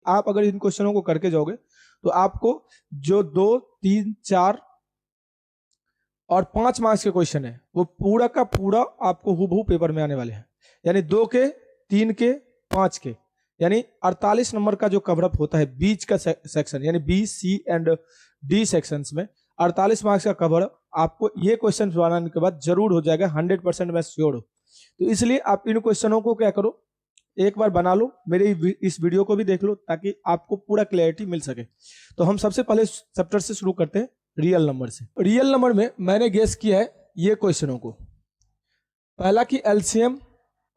आप अगर इन क्वेश्चनों को करके जाओगे तो आपको जो 2, 3, 4 और 5 मार्क्स के क्वेश्चन है वो पूरा का पूरा आपको हूबहू पेपर में आने वाले हैं। यानी 2 के, 3 के, 5 के, यानी 48 नंबर का जो कवरअप होता है बीच का सेक्शन, यानी B, C and D sections में 48 मार्क्स का कवरअप आपको ये क्वेश्चन बनाने के बाद जरूर हो जाएगा, 100% मैं श्योर हूं। तो इसलिए आप इन क्वेश्चनों को क्या करो, एक बार बना लो, मेरे इस वीडियो को भी देख लो ताकि आपको पूरा क्लैरिटी मिल सके। तो हम सबसे पहले चैप्टर से शुरू करते हैं, रियल नंबर से। रियल नंबर में मैंने गेस किया है ये क्वेश्चनों को, पहला कि एलसीएम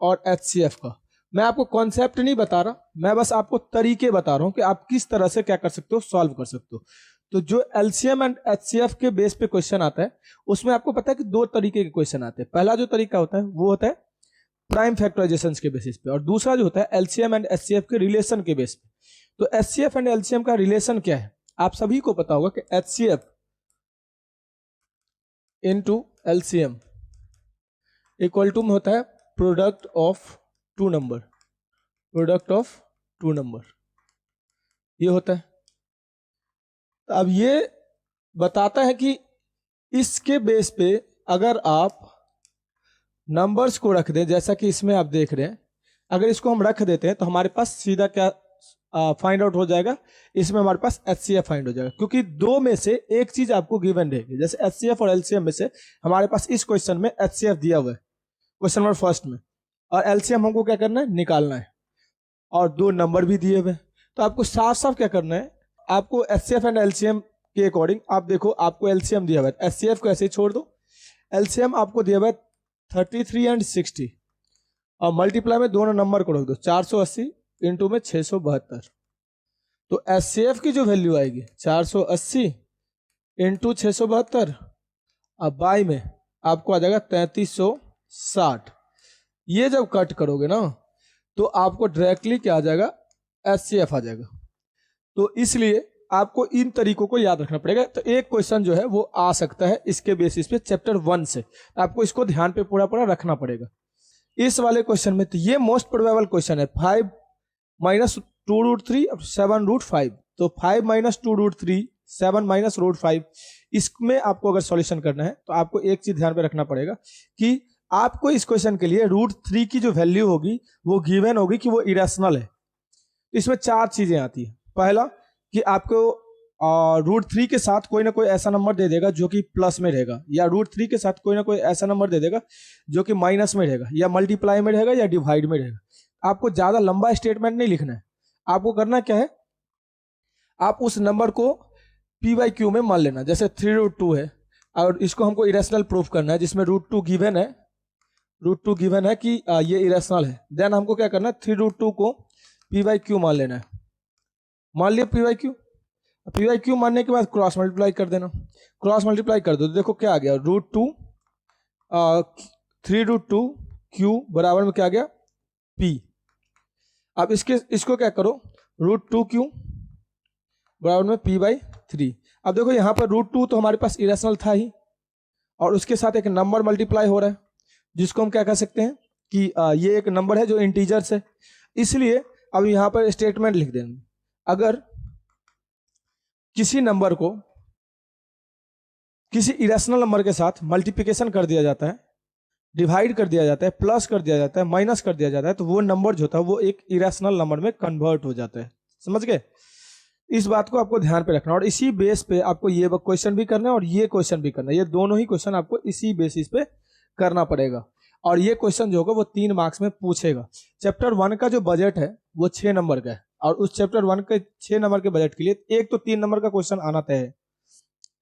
और एचसीएफ का। मैं आपको कॉन्सेप्ट नहीं बता रहा, मैं बस आपको तरीके बता रहा हूं कि आप किस तरह से क्या कर सकते हो, सॉल्व कर सकते हो। तो जो एलसीएम एंड एचसीएफ के बेस पे क्वेश्चन आता है उसमें आपको पता है कि 2 तरीके के क्वेश्चन आते हैं। पहला जो तरीका होता है वो होता है प्राइम फैक्टराइजेशन के बेसिस पे, और दूसरा जो होता है एलसीएम एंड एचसीएफ के रिलेशन के बेस पे। तो एचसीएफ एंड एलसीएम का रिलेशन क्या है, आप सभी को पता होगा कि HCF into LCM equal to में होता है product of 2 number, product of 2 number, ये होता है। अब ये बताता है कि इसके बेस पे अगर आप नंबर्स को रख दें, जैसा कि इसमें आप देख रहे हैं, अगर इसको हम रख देते हैं तो हमारे पास सीधा क्या फाइंड आउट हो जाएगा, इसमें हमारे पास एचसीएफ फाइंड हो जाएगा, क्योंकि 2 में से एक चीज आपको गिवन रहेगी। जैसे एचसीएफ और एलसीएम में से हमारे पास इस क्वेश्चन में एचसीएफ दिया हुआ है क्वेश्चन नंबर फर्स्ट में, और एलसीएम हमको क्या करना है, निकालना है, और 2 नंबर भी दिए हुए। तो आपको साफ साफ क्या करना है, आपको एचसीएफ एंड एलसीएम के अकॉर्डिंग आप देखो, आपको एलसीएम दिया हुआ है, एचसीएफ को ऐसे ही छोड़ दो। एलसीएम आपको दिया हुआ है 33 एंड 60, और मल्टीप्लाई में दोनों नंबर को रख दो, 480 इंटू में 672। तो एचसीएफ की जो वैल्यू आएगी 480 इंटू 672, अब बाई में आपको आ जाएगा 3360। ये जब कट करोगे ना तो आपको डायरेक्टली क्या आ जाएगा, एचसीएफ आ जाएगा। तो इसलिए आपको इन तरीकों को याद रखना पड़ेगा। तो एक क्वेश्चन जो है वो आ सकता है इसके बेसिस पे चैप्टर 1 से, आपको इसको ध्यान पे पूरा पूरा रखना पड़ेगा। इस वाले क्वेश्चन में तो ये मोस्ट प्रोबेबल क्वेश्चन है, 5 माइनस 2 रूट 3 7 रूट 5। तो 5 माइनस 2 रूट 3 7 माइनस रूट 5, इसमें आपको अगर सॉल्यूशन करना है तो आपको एक चीज ध्यान पे रखना पड़ेगा कि आपको इस क्वेश्चन के लिए रूट 3 की जो वैल्यू होगी वो गिवन होगी कि वो इरेशनल है। इसमें 4 चीजें आती है। पहला कि आपको रूट 3 के साथ कोई ना कोई ऐसा नंबर दे देगा जो कि प्लस में रहेगा, या रूट 3 के साथ कोई ना कोई ऐसा नंबर दे देगा जो कि माइनस में रहेगा, या मल्टीप्लाई में रहेगा, या डिवाइड में रहेगा। आपको ज्यादा लंबा स्टेटमेंट नहीं लिखना है, आपको करना क्या है, आप उस नंबर को पी बाई क्यू में मान लेना। जैसे 3 रूट 2 है और इसको हमको इरेशनल प्रूफ करना है, जिसमें रूट 2 गिवन है, रूट 2 गिवन है कि ये इरेशनल है। देन हमको क्या करना है, 3 रूट 2 को पी बाई क्यू मान लेना है। मान लिया पी बाई क्यू मानने के बाद क्रॉस मल्टीप्लाई कर देना, क्रॉस मल्टीप्लाई कर दो तो देखो क्या आ गया, रूट 2 3 रूट 2 क्यू बराबर में क्या आ गया, पी। अब इसको क्या करो, रूट 2 क्यू बराबर में पी बाई 3। अब देखो यहाँ पर रूट 2 तो हमारे पास इरेशनल था ही, और उसके साथ एक नंबर मल्टीप्लाई हो रहा है जिसको हम क्या कह सकते हैं कि ये एक नंबर है जो इंटीजर्स है। इसलिए अब यहाँ पर स्टेटमेंट लिख देंगे, अगर किसी नंबर को किसी इरेशनल नंबर के साथ मल्टीप्लिकेशन कर दिया जाता है, डिवाइड कर दिया जाता है, प्लस कर दिया जाता है, माइनस कर दिया जाता है, तो वो नंबर जो था वो एक इरेशनल नंबर में कन्वर्ट हो जाता है। समझ गए, इस बात को आपको ध्यान पे रखना, और इसी बेस पे आपको ये क्वेश्चन भी करना है और ये क्वेश्चन भी करना है। ये दोनों ही क्वेश्चन आपको इसी बेसिस पे करना पड़ेगा, और ये क्वेश्चन जो होगा वो 3 मार्क्स में पूछेगा। चैप्टर 1 का जो बजट है वो 6 नंबर का है, और उस चैप्टर 1 के 6 नंबर के बजट के लिए एक तो 3 नंबर का क्वेश्चन आना तय है।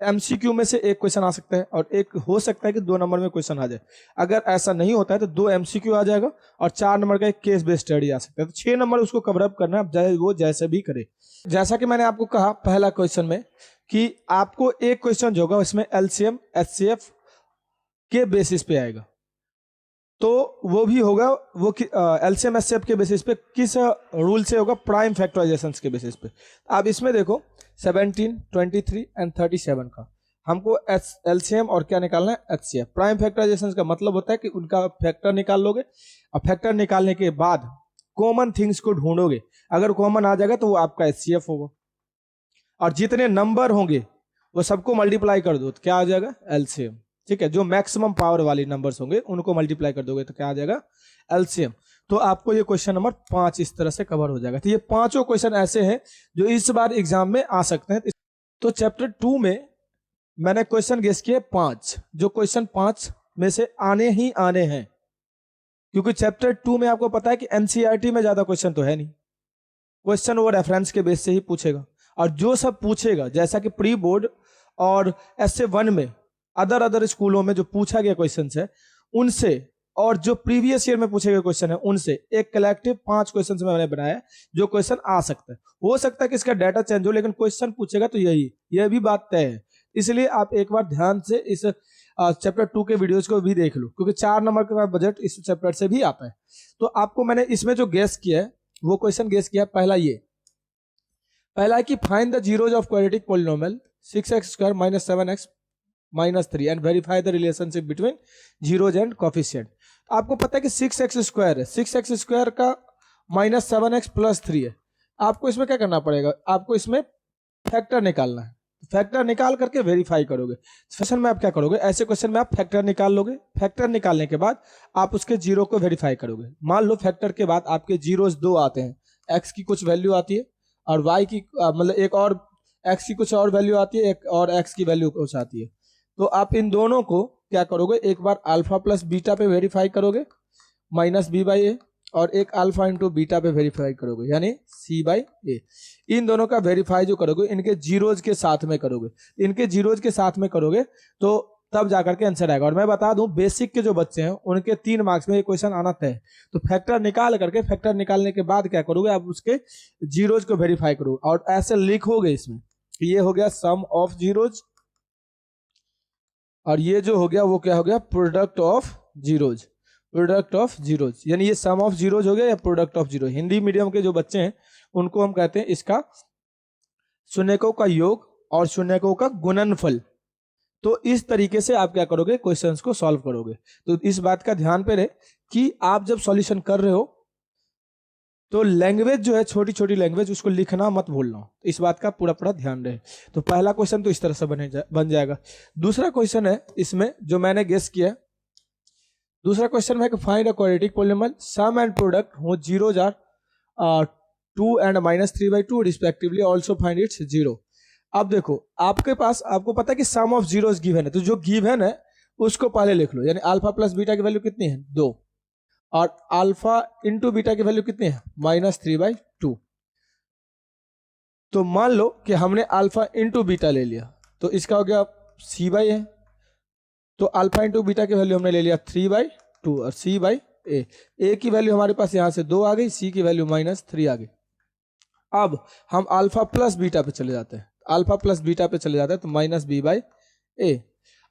एमसीक्यू में से एक क्वेश्चन आ सकता है, और एक हो सकता है कि 2 नंबर में क्वेश्चन आ जाए। अगर ऐसा नहीं होता है तो 2 एमसीक्यू आ जाएगा और 4 नंबर का एक केस बेस्ड स्टडी आ सकता है। तो 6 नंबर उसको कवर अप करना है, वो जैसे भी करे। जैसा कि मैंने आपको कहा पहला क्वेश्चन में कि आपको एक क्वेश्चन जो होगा इसमें एलसीएम एचसीएफ के बेसिस पे आएगा, तो वो भी होगा वो एलसीएम एचसीएफ के बेसिस पे किस रूल से होगा, प्राइम फैक्टराइजेशन के बेसिस पे। आप इसमें देखो 17, 23 एंड 37 का हमको एलसीएम और क्या निकालना है, एचसीएफ। प्राइम फैक्टराइजेशन का मतलब होता है कि उनका फैक्टर निकाल लोगे, और फैक्टर निकालने के बाद कॉमन थिंग्स को ढूंढोगे। अगर कॉमन आ जाएगा तो वो आपका HCF होगा, और जितने नंबर होंगे वो सबको मल्टीप्लाई कर दो तो क्या आ जाएगा LCM। ठीक है, जो मैक्सिमम पावर वाले नंबर्स होंगे उनको मल्टीप्लाई कर दोगे तो क्या आ जाएगा LCM। तो आपको ये क्वेश्चन नंबर 5 इस तरह से कवर हो जाएगा। तो ये पांचों क्वेश्चन ऐसे हैं जो इस बार एग्जाम में आ सकते हैं। तो चैप्टर 2 में मैंने क्वेश्चन गेस किए 5, जो क्वेश्चन 5 में से आने ही आने हैं, क्योंकि चैप्टर 2 में आपको पता है कि NCERT में ज्यादा क्वेश्चन तो है नहीं, क्वेश्चन वो रेफरेंस के बेस से ही पूछेगा। और जो सब पूछेगा, जैसा कि प्री बोर्ड और essay 1 में अदर स्कूलों में जो पूछा गया क्वेश्चन है उनसे, और जो प्रीवियस ईयर में पूछे गए क्वेश्चन है उनसे, एक कलेक्टिव 5 क्वेश्चन मैंने बनाया है जो क्वेश्चन आ सकता है। हो सकता है कि इसका डाटा चेंज हो, लेकिन क्वेश्चन पूछेगा तो यह भी बात तय है। इसलिए आप एक बार ध्यान से इस चैप्टर 2 के वीडियोज को भी देख लो, क्योंकि 4 नंबर का बजट इस चैप्टर से भी आता है। तो आपको मैंने इसमें जो गेस किया है वो क्वेश्चन गेस किया, पहला है कि find the zeros of quadratic polynomial 6x² - 7x - 3 and verify the relationship between zeros and coefficient. आपको पता है कि 6x² है, 6x² का -7x + 3 है। आपको इसमें क्या करना पड़ेगा, आपको इसमें फैक्टर निकालना है। फैक्टर निकाल करके वेरीफाई करोगे। क्वेश्चन में आप क्या करोगे, ऐसे क्वेश्चन में आप फैक्टर निकाल लोगे। फैक्टर निकालने के बाद आप उसके जीरो को वेरीफाई करोगे। मान लो फैक्टर के बाद आपके जीरोज 2 आते हैं, एक्स की कुछ वैल्यू आती है और वाई की मतलब एक और एक्स की कुछ और वैल्यू आती है, एक और एक्स की वैल्यू कुछ आती है। तो आप इन दोनों को क्या करोगे, एक बार अल्फा प्लस बीटा पे वेरीफाई करोगे -b/a, और एक अल्फा इंटू बीटा पे वेरीफाई करोगे यानी c/a। इन दोनों का वेरीफाई जो करोगे इनके जीरोज के साथ में करोगे, इनके जीरोज के साथ में करोगे तो तब जाकर के आंसर आएगा। और मैं बता दूं, बेसिक के जो बच्चे हैं उनके 3 मार्क्स में ये क्वेश्चन आना तय है। तो फैक्टर निकाल करके, फैक्टर निकालने के बाद क्या करोगे, आप उसके जीरोज को वेरीफाई करोगे और ऐसे लिखोगे इसमें, ये हो गया सम ऑफ जीरोज, और ये जो हो गया वो क्या हो गया, product of zeros. Product of zeros यानी ये सम ऑफ जीरोज हो गया या product of zero. Hindi medium के जो बच्चे हैं उनको हम कहते हैं इसका शून्यकों का योग और शून्यकों का गुणनफल। तो इस तरीके से आप क्या करोगे, क्वेश्चंस को सॉल्व करोगे। तो इस बात का ध्यान पे रहे कि आप जब सॉल्यूशन कर रहे हो तो लैंग्वेज जो है, छोटी छोटी लैंग्वेज, उसको लिखना मत भूलना। इस बात का पूरा ध्यान रहे। तो पहला क्वेश्चन तो इस तरह से बन जाएगा। दूसरा क्वेश्चन है इसमें जो मैंने गेस किया, दूसरा क्वेश्चन है कि find a quadratic polynomial sum and product of zeros are 2 and -3/2 respectively, also find its zero. अब देखो आपके पास, आपको पता है कि सम ऑफ जीरोज गिवन है, तो जो गिवन है उसको पहले लिख लो। यानी अल्फा प्लस बीटा की वैल्यू कितनी है 2, और अल्फा इंटू बीटा की वैल्यू कितनी है -3/2। तो मान लो कि हमने अल्फा इंटू बीटा ले लिया तो इसका हो गया c/a। तो अल्फा इंटू बीटा की वैल्यू हमने ले लिया 3/2 और c/a। a की वैल्यू हमारे पास यहां से 2 आ गई, c की वैल्यू -3 आ गई। अब हम अल्फा प्लस बीटा पे चले जाते हैं, अल्फा प्लस बीटा पे चले जाते हैं तो -b/a।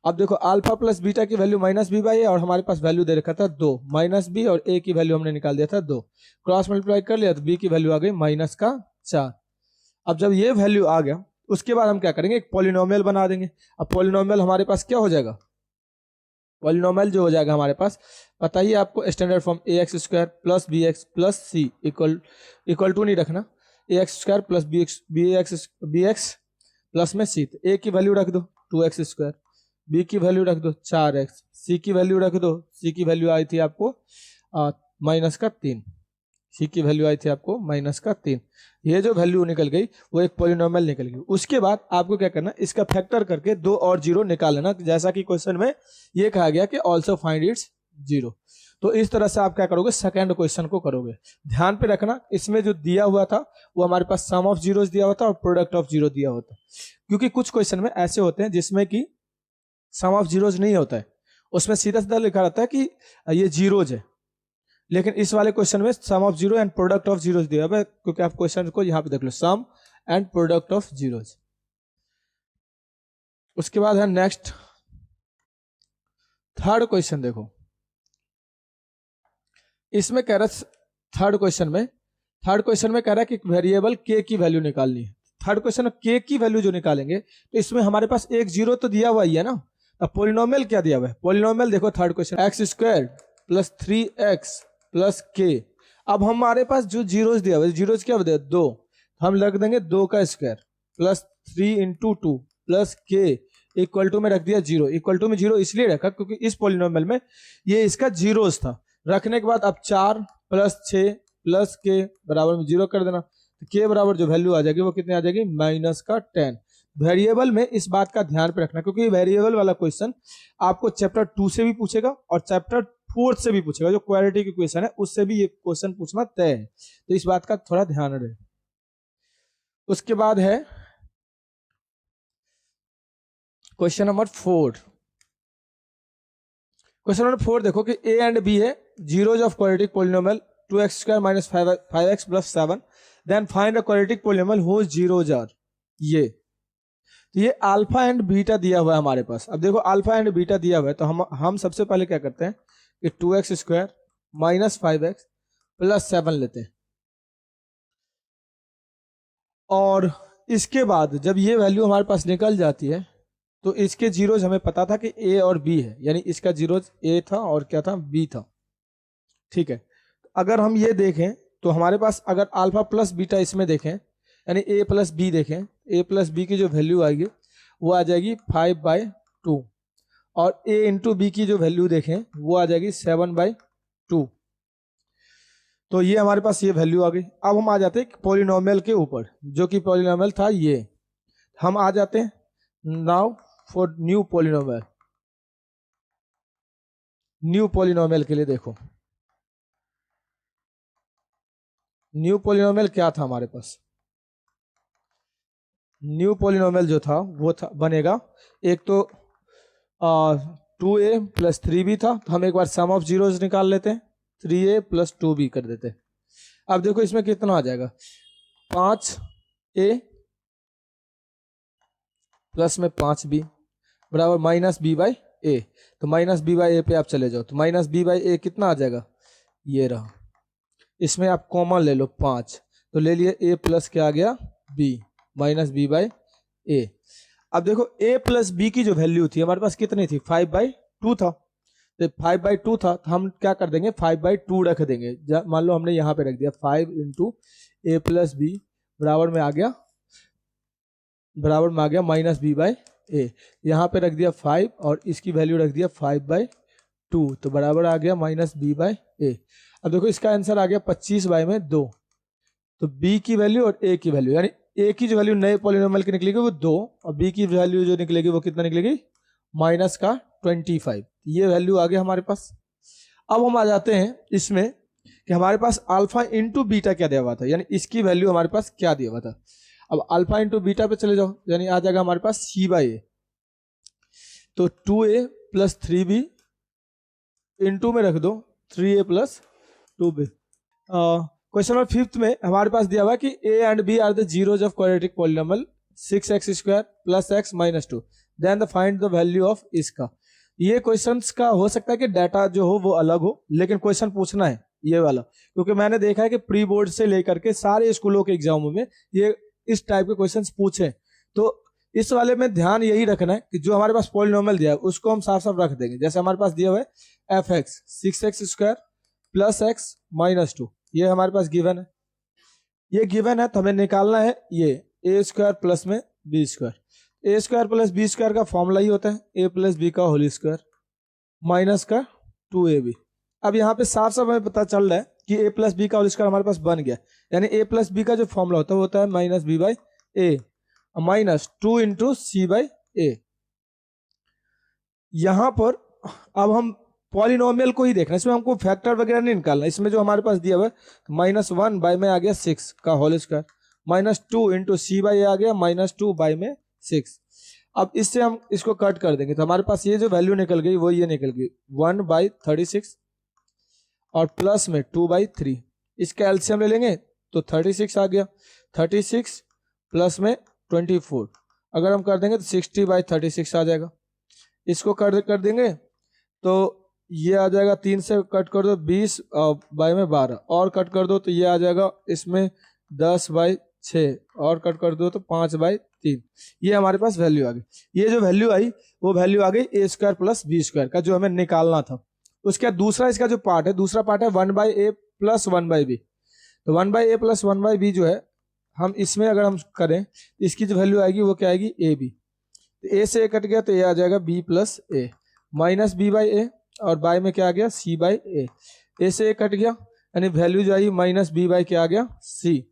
अब देखो अल्फा प्लस बीटा की वैल्यू -b/a और हमारे पास वैल्यू दे रखा था 2, -b और a की वैल्यू हमने निकाल दिया था 2, क्रॉस मल्टीप्लाई कर लिया तो b की वैल्यू आ गई -4। अब जब ये वैल्यू आ गया उसके बाद हम क्या करेंगे, एक पॉलिनोमियल बना देंगे। अब पॉलिनोमियल हमारे पास क्या हो जाएगा, पॉलिनोमियल जो हो जाएगा हमारे पास, पता ही आपको standard form ax² + bx + c equal to नहीं रखना, ax² + bx प्लस में c। तो a की वैल्यू रख दो 2x², b की वैल्यू रख दो 4x, c की वैल्यू रख दो, c की वैल्यू आई थी आपको -3, c की वैल्यू आई थी आपको -3। ये जो वैल्यू निकल गई वो एक पॉलिनोमियल निकल गई। उसके बाद आपको क्या करना, इसका फैक्टर करके 2 और जीरो निकाल लेना, जैसा कि क्वेश्चन में ये कहा गया कि ऑल्सो फाइंड इट्स जीरो। तो इस तरह से आप क्या करोगे, सेकंड क्वेश्चन को करोगे। ध्यान पे रखना इसमें जो दिया हुआ था वो हमारे पास सम ऑफ जीरोज दिया हुआ था और प्रोडक्ट ऑफ जीरो दिया होता, क्योंकि कुछ क्वेश्चन में ऐसे होते हैं जिसमें कि सम ऑफ जीरोज नहीं होता है, उसमें सीधा सीधा लिखा रहता है कि ये जीरोज है। लेकिन इस वाले क्वेश्चन में sum of zero and product of zeros दिया हुआ है, क्योंकि आप क्वेश्चन को यहां पे देख लो, सम एंड प्रोडक्ट ऑफ जीरोज। उसके बाद है नेक्स्ट थर्ड क्वेश्चन। देखो इसमें कह रहा, थर्ड क्वेश्चन में कह रहा है कि वेरिएबल k की वैल्यू निकालनी है। थर्ड क्वेश्चन में k की वैल्यू जो निकालेंगे तो इसमें हमारे पास एक जीरो तो दिया हुआ ही है ना। अब पॉलिनोमियल क्या दिया हुआ है, पॉलिनोमियल देखो third question x² + 3x + k। अब हमारे पास जो जीरोज दिया हुआ है, जीरोज क्या बताया 2, हम लग देंगे 2 का स्क्वायर प्लस 3 इंटू 2 प्लस के इक्वल टू में रख दिया 0। इक्वल टू में 0 इसलिए रखा क्योंकि इस पॉलिनोमियल में ये इसका जीरोज था। रखने के बाद अब 4 प्लस 6 प्लस के बराबर में 0 कर देना, तो के बराबर जो वैल्यू आ जाएगी वो कितनी आ जाएगी माइनस का 10। वेरिएबल में इस बात का ध्यान पे रखना क्योंकि वेरिएबल वाला क्वेश्चन आपको चैप्टर 2 से भी पूछेगा और चैप्टर 4 से भी पूछेगा। जो क्वालिटी की क्वेश्चन है उससे भी ये क्वेश्चन पूछना तय है, तो इस बात का थोड़ा ध्यान रहे। उसके बाद है क्वेश्चन नंबर 4। क्वेश्चन नंबर 4 देखो कि ए एंड बी है zeros of quadratic polynomial 2x² minus 5x plus 7, then find a quadratic polynomial whose zeros are. ये तो ये अल्फा एंड बीटा दिया हुआ है हमारे पास। अब देखो अल्फा एंड बीटा दिया हुआ है तो हम सबसे पहले क्या करते हैं कि 2x² माइनस 5x प्लस 7 लेते हैं, और इसके बाद जब ये वैल्यू हमारे पास निकल जाती है तो इसके जीरोज हमें पता था कि ए और बी है, यानी इसका जीरोज ए था और क्या था बी था। ठीक है, अगर हम ये देखें तो हमारे पास अगर अल्फा प्लस बीटा इसमें देखें यानी ए प्लस बी देखें, ए प्लस बी की जो वैल्यू आएगी वो आ जाएगी 5/2, और ए इंटू बी की जो वैल्यू देखें वो आ जाएगी 7/2। तो ये हमारे पास ये वैल्यू आ गई। अब हम आ जाते हैं पॉलिनोमियल के ऊपर, जो कि पॉलिनोमियल था ये। हम आ जाते हैं now for new polynomial. New polynomial के लिए देखो न्यू पॉलिनोमियल क्या था हमारे पास। न्यू पॉलिनोमियल जो था वो था बनेगा, एक तो 2a प्लस 3b था, तो हम एक बार सम ऑफ जीरोज निकाल लेते हैं, 3a प्लस 2b कर देते हैं। अब देखो इसमें कितना आ जाएगा 5a प्लस में 5b बराबर माइनस b/a। तो माइनस b/a पे आप चले जाओ तो माइनस b/a कितना आ जाएगा, ये रहा। इसमें आप कॉमन ले लो 5, तो ले लिए a प्लस क्या आ गया b माइनस b/a। अब देखो a प्लस b की जो वैल्यू थी हमारे पास कितनी थी 5/2 था, तो 5/2 था तो हम क्या कर देंगे 5/2 रख देंगे। मान लो हमने यहाँ पे रख दिया 5 इंटू ए प्लस बी बराबर में आ गया माइनस b/a। यहाँ पे रख दिया 5 और इसकी वैल्यू रख दिया 5/2, तो बराबर आ गया माइनस b/a। अब देखो इसका आंसर आ गया 25/2। तो b की वैल्यू और a की वैल्यू, यानी a की जो वैल्यू नए पॉलिनोमियल की निकलेगी वो 2 और b की वैल्यू जो निकलेगी वो कितना निकलेगी माइनस का 25। ये वैल्यू आ गया हमारे पास। अब हम आ जाते हैं इसमें कि हमारे पास अल्फा इंटू बीटा क्या दिया हुआ था, यानी इसकी वैल्यू हमारे पास क्या दिया हुआ था। अब अल्फा इंटू बीटा पे चले जाओ, यानी आ जाएगा हमारे पास c/a। तो 2a प्लस 3b इंटू में रख दो 3a plus 2b। Question number 5 में हमारे पास दिया हुआ है कि a and b are the zeros of quadratic polynomial 6x² plus x minus 2, then the find the value of इसका। ये क्वेश्चंस का हो सकता है कि डाटा जो हो वो अलग हो, लेकिन क्वेश्चन पूछना है ये वाला, क्योंकि मैंने देखा है कि प्री बोर्ड से लेकर के सारे स्कूलों के एग्जामों में ये इस टाइप के क्वेश्चंस पूछे। तो इस वाले में ध्यान यही रखना है कि जो हमारे पास पॉलिनोमियल दिया है उसको हम साफ साफ रख देंगे। जैसे हमारे पास दिया हुआ है fx 6x² plus x minus 2, ये हमारे पास गिवन है। ये गिवन है तो हमें निकालना है ये a² प्लस में b²। a² प्लस b² का फॉर्मूला ही होता है a प्लस बी का होल स्क्वायर माइनस का 2ab। अब यहाँ पे साफ साफ हमें पता चल रहा है कि a प्लस बी का होल स्क्वायर हमारे पास बन गया, यानी a प्लस बी का जो फॉर्मूला होता है वो होता है minus b/a minus 2 into c/a। यहाँ पर अब हम पॉलिनोमियल को ही देखना, इसमें हमको फैक्टर वगैरह नहीं निकालना। इसमें जो हमारे पास दिया हुआ है माइनस 1 बाय में आ गया 6 का whole square minus 2 into c/a आ गया माइनस 2 बाय में 6। अब इससे हम इसको कट कर देंगे तो हमारे पास ये जो वैल्यू निकल गई वो ये निकल गई 1/36 और प्लस में 2/3। इसका एलसीएम ले लेंगे तो 36 आ गया, 36 प्लस में 24 अगर हम कर देंगे तो 60/36 आ जाएगा। इसको कर देंगे तो ये आ जाएगा 3 से कट कर दो 20 बाय में 12 और कट कर दो तो ये आ जाएगा इसमें 10/6 और कट कर दो तो 5/3। ये हमारे पास वैल्यू आ गई। ये जो वैल्यू आई वो वैल्यू आ गई a² प्लस b² का जो हमें निकालना था। उसके बाद दूसरा इसका जो पार्ट है, दूसरा पार्ट है 1/a प्लस 1/b। तो 1/a प्लस 1/b जो है, हम इसमें अगर हम करें इसकी जो वैल्यू आएगी वो क्या आएगी, ए बी। तो ए से ए कट गया तो ये आ जाएगा b plus a, minus b by a, और बाय में क्या आ गया, c बाई ए। ए से ए कट गया यानी वैल्यू जो आई माइनस बी बाई क्या आ गया, c।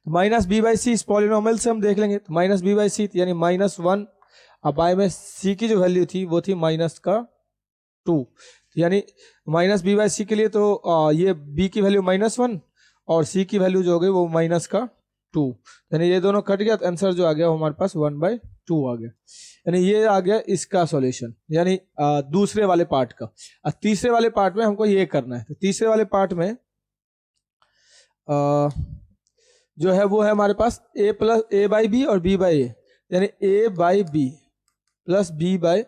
माइनस बी बाई सी इस पॉलिनोमियल से हम देख लेंगे, तो माइनस बी बाई सी यानी -1, अब बाय में c की जो वैल्यू थी वो थी -2, यानी माइनस बी बाई सी के लिए तो ये b की वैल्यू -1 और c की वैल्यू जो हो गई वो -2, यानी ये दोनों कट गया तो आंसर जो आ गया हमारे पास 1/2 आ गया। यानी ये आ गया इसका सॉल्यूशन, यानी दूसरे वाले पार्ट का। अब तीसरे वाले पार्ट में हमको ये करना है, तो तीसरे वाले पार्ट में जो है वो है हमारे पास a plus a by B और b बाई ए, यानी a by B plus b by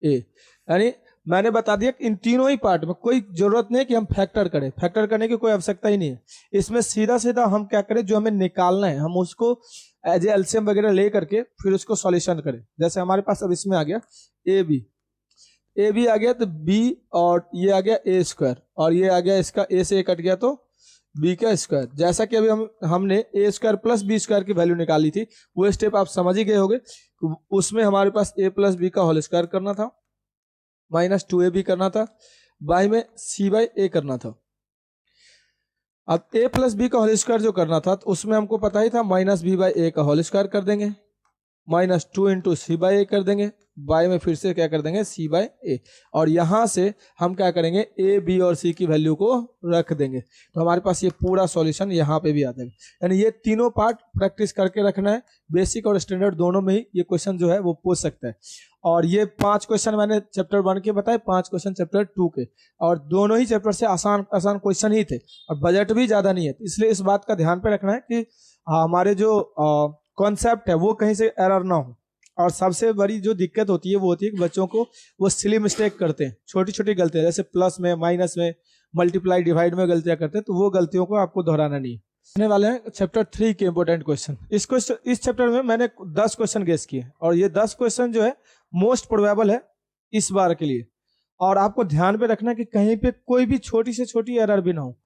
A. यानी मैंने बता दिया कि इन तीनों ही पार्ट में कोई जरूरत नहीं है कि हम फैक्टर करें, फैक्टर करने की कोई आवश्यकता ही नहीं है। इसमें सीधा सीधा हम क्या करें, जो हमें निकालना है हम उसको एज ए एलसीएम वगैरह ले करके फिर उसको सॉल्यूशन करें। जैसे हमारे पास अब इसमें आ गया ए बी आ गया, तो b और ये आ गया a स्क्वायर, और ये आ गया इसका a से a कट गया तो b का स्क्वायर। जैसा कि अभी हमने a square plus b square की वैल्यू निकाली थी, वो स्टेप आप समझ ही गए होंगे। उसमें हमारे पास a प्लस बी का होल स्क्वायर करना था, -2ab करना था, बाई में c बाई ए करना था। अब a प्लस बी का होल स्क्वायर जो करना था तो उसमें हमको पता ही था -b बाई ए का होल स्क्वायर कर देंगे, -2 इंटू सी बाई ए कर देंगे, बाई में फिर से क्या कर देंगे, c बाई ए, और यहाँ से हम क्या करेंगे, a b और c की वैल्यू को रख देंगे। तो हमारे पास ये पूरा सॉल्यूशन यहाँ पे भी आ जाएगा। यानी ये तीनों पार्ट प्रैक्टिस करके रखना है, बेसिक और स्टैंडर्ड दोनों में ही ये क्वेश्चन जो है वो पूछ सकता है। और ये 5 क्वेश्चन मैंने चैप्टर 1 के बताए, 5 क्वेश्चन चैप्टर 2 के, और दोनों ही चैप्टर से आसान क्वेश्चन ही थे, और बजट भी ज़्यादा नहीं है। इसलिए इस बात का ध्यान पे रखना है कि हमारे जो कॉन्सेप्ट है वो कहीं से एरर ना हो। और सबसे बड़ी जो दिक्कत होती है वो होती है कि बच्चों को वो सिली मिस्टेक करते हैं, छोटी छोटी गलतियां, जैसे प्लस में, माइनस में, मल्टीप्लाई डिवाइड में गलतियां करते हैं, तो वो गलतियों को आपको दोहराना नहीं है। आने वाले हैं चैप्टर 3 के इंपॉर्टेंट क्वेश्चन। इस चैप्टर में मैंने 10 क्वेश्चन गेस किए, और ये 10 क्वेश्चन जो है मोस्ट प्रोबेबल है इस बार के लिए। और आपको ध्यान पे रखना कि कहीं पे कोई भी छोटी से छोटी एरर भी ना हो।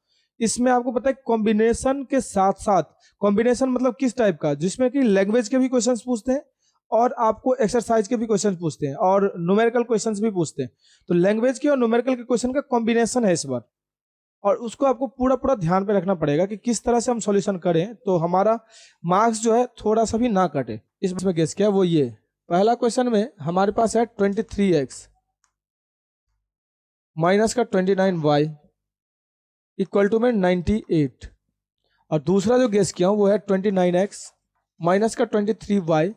इसमें आपको पता है कॉम्बिनेशन के साथ साथ, कॉम्बिनेशन मतलब किस टाइप का, जिसमें कि लैंग्वेज के भी क्वेश्चन पूछते हैं और आपको एक्सरसाइज के भी क्वेश्चन पूछते हैं और न्यूमेरिकल क्वेश्चंस भी पूछते हैं। तो लैंग्वेज के और न्यूमेरिकल के क्वेश्चन का कॉम्बिनेशन है इस बार, और उसको आपको पूरा पूरा ध्यान पे रखना पड़ेगा कि किस तरह से हम सॉल्यूशन करें तो हमारा मार्क्स जो है थोड़ा सा भी ना कटे। इसमें गेस किया वो ये पहला क्वेश्चन में हमारे पास है 23x माइनस का 29y इक्वल टू में 98, और दूसरा जो गेस किया हूं वो है 29x माइनस का 23y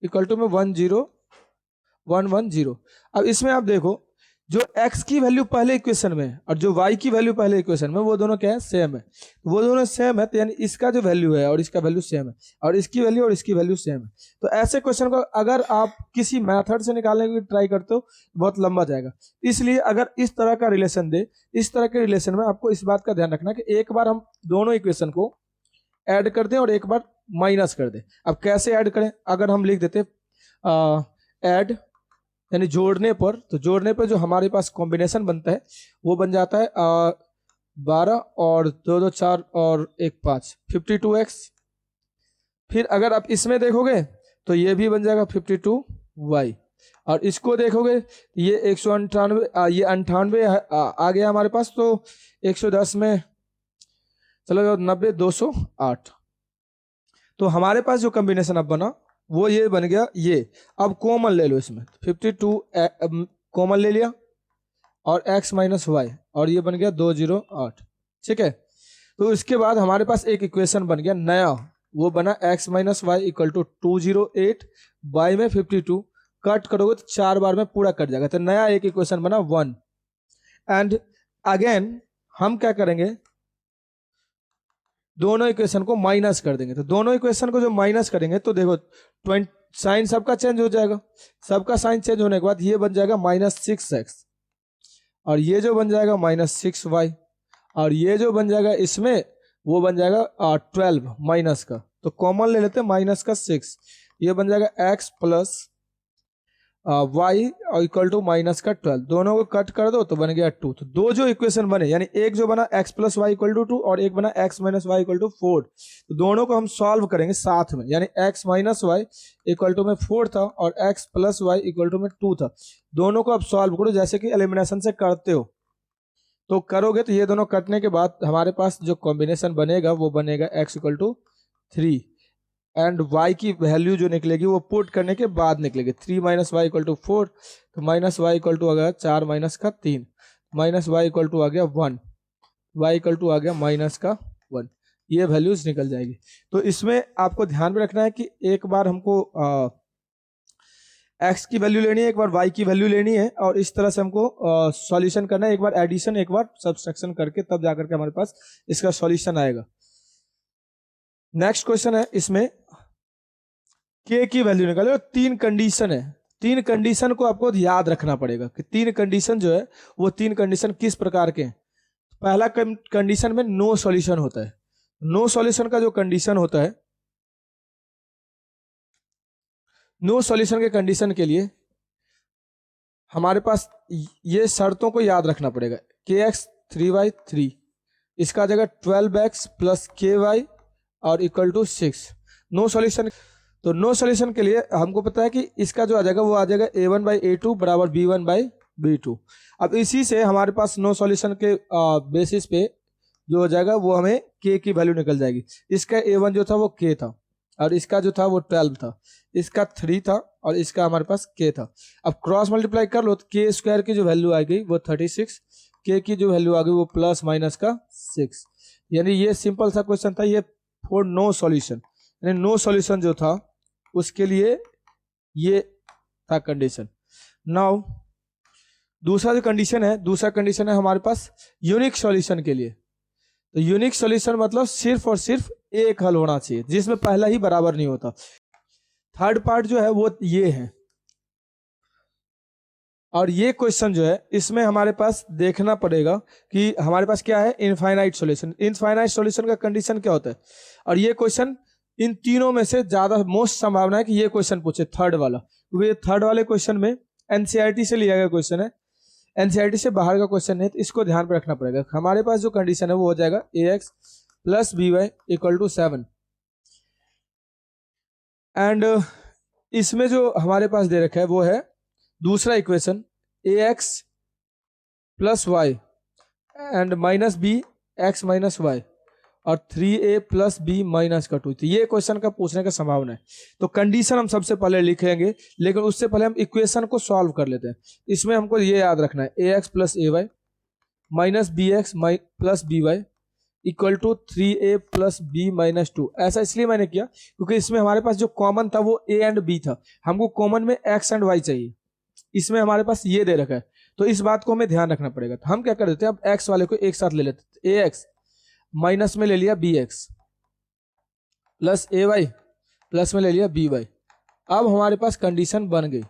इक्वल टू में 10110। अब इसमें आप देखो, जो x की वैल्यू पहले इक्वेशन में और जो y की वैल्यू पहले इक्वेशन में, वो दोनों क्या है, सेम है। वो दोनों सेम है तो यानी इसका जो वैल्यू है और इसका वैल्यू सेम है, और इसकी वैल्यू और इसकी वैल्यू सेम है। तो ऐसे क्वेश्चन को अगर आप किसी मेथड से निकालने की ट्राई करते हो बहुत लंबा जाएगा। इसलिए अगर इस तरह का रिलेशन दे, इस तरह के रिलेशन में आपको इस बात का ध्यान रखना कि एक बार हम दोनों इक्वेशन को ऐड कर दें और एक बार माइनस कर दें। अब कैसे ऐड करें, अगर हम लिख देते ऐड यानी जोड़ने पर, तो जोड़ने पर जो हमारे पास कॉम्बिनेशन बनता है वो बन जाता है 12 और 2 2 4 और 1 5 52x। फिर अगर आप इसमें देखोगे तो ये भी बन जाएगा 52y, और इसको देखोगे ये 198, ये 98 आ गया हमारे पास, तो 110 में चलो 90 208। तो हमारे पास जो कॉम्बिनेशन अब बना वो ये बन गया। ये अब कॉमन ले लो, इसमें 52 कॉमन ले लिया और x माइनस वाई, और ये बन गया 208। ठीक है, तो इसके बाद हमारे पास एक इक्वेशन बन गया नया, वो बना x minus Y equal to 208, y में 52, कट करोगे तो 4 बार में पूरा कट जाएगा, तो नया एक इक्वेशन बना 1। एंड अगेन हम क्या करेंगे, दोनों इक्वेशन को माइनस कर देंगे। तो दोनों इक्वेशन को जो माइनस करेंगे तो देखो साइन सबका चेंज हो जाएगा, सबका साइन चेंज होने के बाद ये बन जाएगा -6x, और ये जो बन जाएगा -6y, और ये जो बन जाएगा इसमें वो बन जाएगा 12 माइनस का, तो कॉमन ले लेते हैं माइनस का 6, ये बन जाएगा x plus y equal to minus का 12, दोनों को कट कर दो तो बन गया 2। तो दो जो इक्वेशन बने, यानी एक जो बना x plus Y equal to 2 और एक बना x minus Y equal to 4, तो दोनों को हम सॉल्व करेंगे साथ में, यानी x minus Y equal to में 4 था और x plus Y equal to में 2 था। दोनों को अब सॉल्व करो जैसे कि एलिमिनेशन से करते हो, तो करोगे तो ये दोनों कटने के बाद हमारे पास जो कॉम्बिनेशन बनेगा वो बनेगा x equal to 3 and y की वैल्यू जो निकलेगी वो पुट करने के बाद निकलेगी। 3 माइनस वाई इक्वल टू 4, तो माइनस वाई इक्वल टू आ गया 4 माइनस का 3, माइनस वाई इक्वल टू आ गया 1, वाई इक्वल टू आ गया माइनस का 1। ये वैल्यूज निकल जाएगी। तो इसमें आपको ध्यान में रखना है कि एक बार हमको x की वैल्यू लेनी है, एक बार y की वैल्यू लेनी है, और इस तरह से हमको सॉल्यूशन करना है, एक बार एडिशन एक बार सब्सट्रैक्शन करके, तब जाकर के हमारे पास इसका सॉल्यूशन आएगा। नेक्स्ट क्वेश्चन है, इसमें k की वैल्यू निकाले और 3 कंडीशन है। 3 कंडीशन को आपको याद रखना पड़ेगा कि 3 कंडीशन जो है वो 3 कंडीशन किस प्रकार के हैं। पहला कंडीशन में नो सॉल्यूशन होता है। नो सॉल्यूशन का जो कंडीशन होता है, नो सॉल्यूशन के कंडीशन के लिए हमारे पास ये शर्तों को याद रखना पड़ेगा। kx 3y3, इसका जगह 12x प्लस ky और इक्वल टू 6। नो सॉल्यूशन, तो नो सॉल्यूशन के लिए हमको पता है कि इसका जो आ जाएगा वो आ जाएगा a1/a2 बराबर b1/b2। अब इसी से हमारे पास नो सॉल्यूशन के बेसिस पे जो हो जाएगा वो हमें k की वैल्यू निकल जाएगी। इसका a1 जो था वो k था और इसका जो था वो 12 था, इसका 3 था और इसका हमारे पास k था। अब क्रॉस मल्टीप्लाई कर लो तो k स्क्वायर की जो वैल्यू आ गई वो 36, k की जो वैल्यू आ गई वो प्लस माइनस का 6। यानी ये सिंपल सा क्वेश्चन था ये फॉर नो सॉल्यूशन, यानी नो सॉल्यूशन जो था उसके लिए ये था कंडीशन। नाउ दूसरा जो कंडीशन है, दूसरा कंडीशन है हमारे पास यूनिक सॉल्यूशन के लिए। तो यूनिक सॉल्यूशन मतलब सिर्फ और सिर्फ एक हल होना चाहिए जिसमें पहला ही बराबर नहीं होता। थर्ड पार्ट जो है वो ये है, और ये क्वेश्चन जो है इसमें हमारे पास देखना पड़ेगा कि हमारे पास क्या है, इनफाइनाइट सॉल्यूशन। इनफाइनाइट सॉल्यूशन का कंडीशन क्या होता है, और ये क्वेश्चन इन तीनों में से ज्यादा मोस्ट संभावना है कि ये क्वेश्चन पूछे थर्ड वाला, क्योंकि ये थर्ड वाले क्वेश्चन में एनसीईआरटी से लिया गया क्वेश्चन है, एनसीईआरटी से बाहर का क्वेश्चन है, तो इसको ध्यान पे रखना पड़ेगा। हमारे पास जो कंडीशन है वो हो जाएगा ax plus by equal to 7 and इसमें जो हमारे पास दे रखा है वो है दूसरा equation ax plus Y and minus B X minus Y और 3a प्लस बी माइनस का 2। तो ये क्वेश्चन का पूछने का संभावना है। तो कंडीशन हम सबसे पहले लिखेंगे, लेकिन उससे पहले हम इक्वेशन को सॉल्व कर लेते हैं। इसमें हमको ये याद रखना है ax plus ay minus bx plus by equal to 3a plus b minus 2। ऐसा इसलिए मैंने किया क्योंकि इसमें हमारे पास जो कॉमन था वो a एंड b था, हमको कॉमन में x एंड y चाहिए, इसमें हमारे पास ये दे रखा है, तो इस बात को हमें ध्यान रखना पड़ेगा। तो हम क्या कर देते हैं, अब x वाले को एक साथ ले लेते हैं, ax माइनस में ले लिया bx प्लस ay प्लस में ले लिया by। अब हमारे पास कंडीशन बन गई।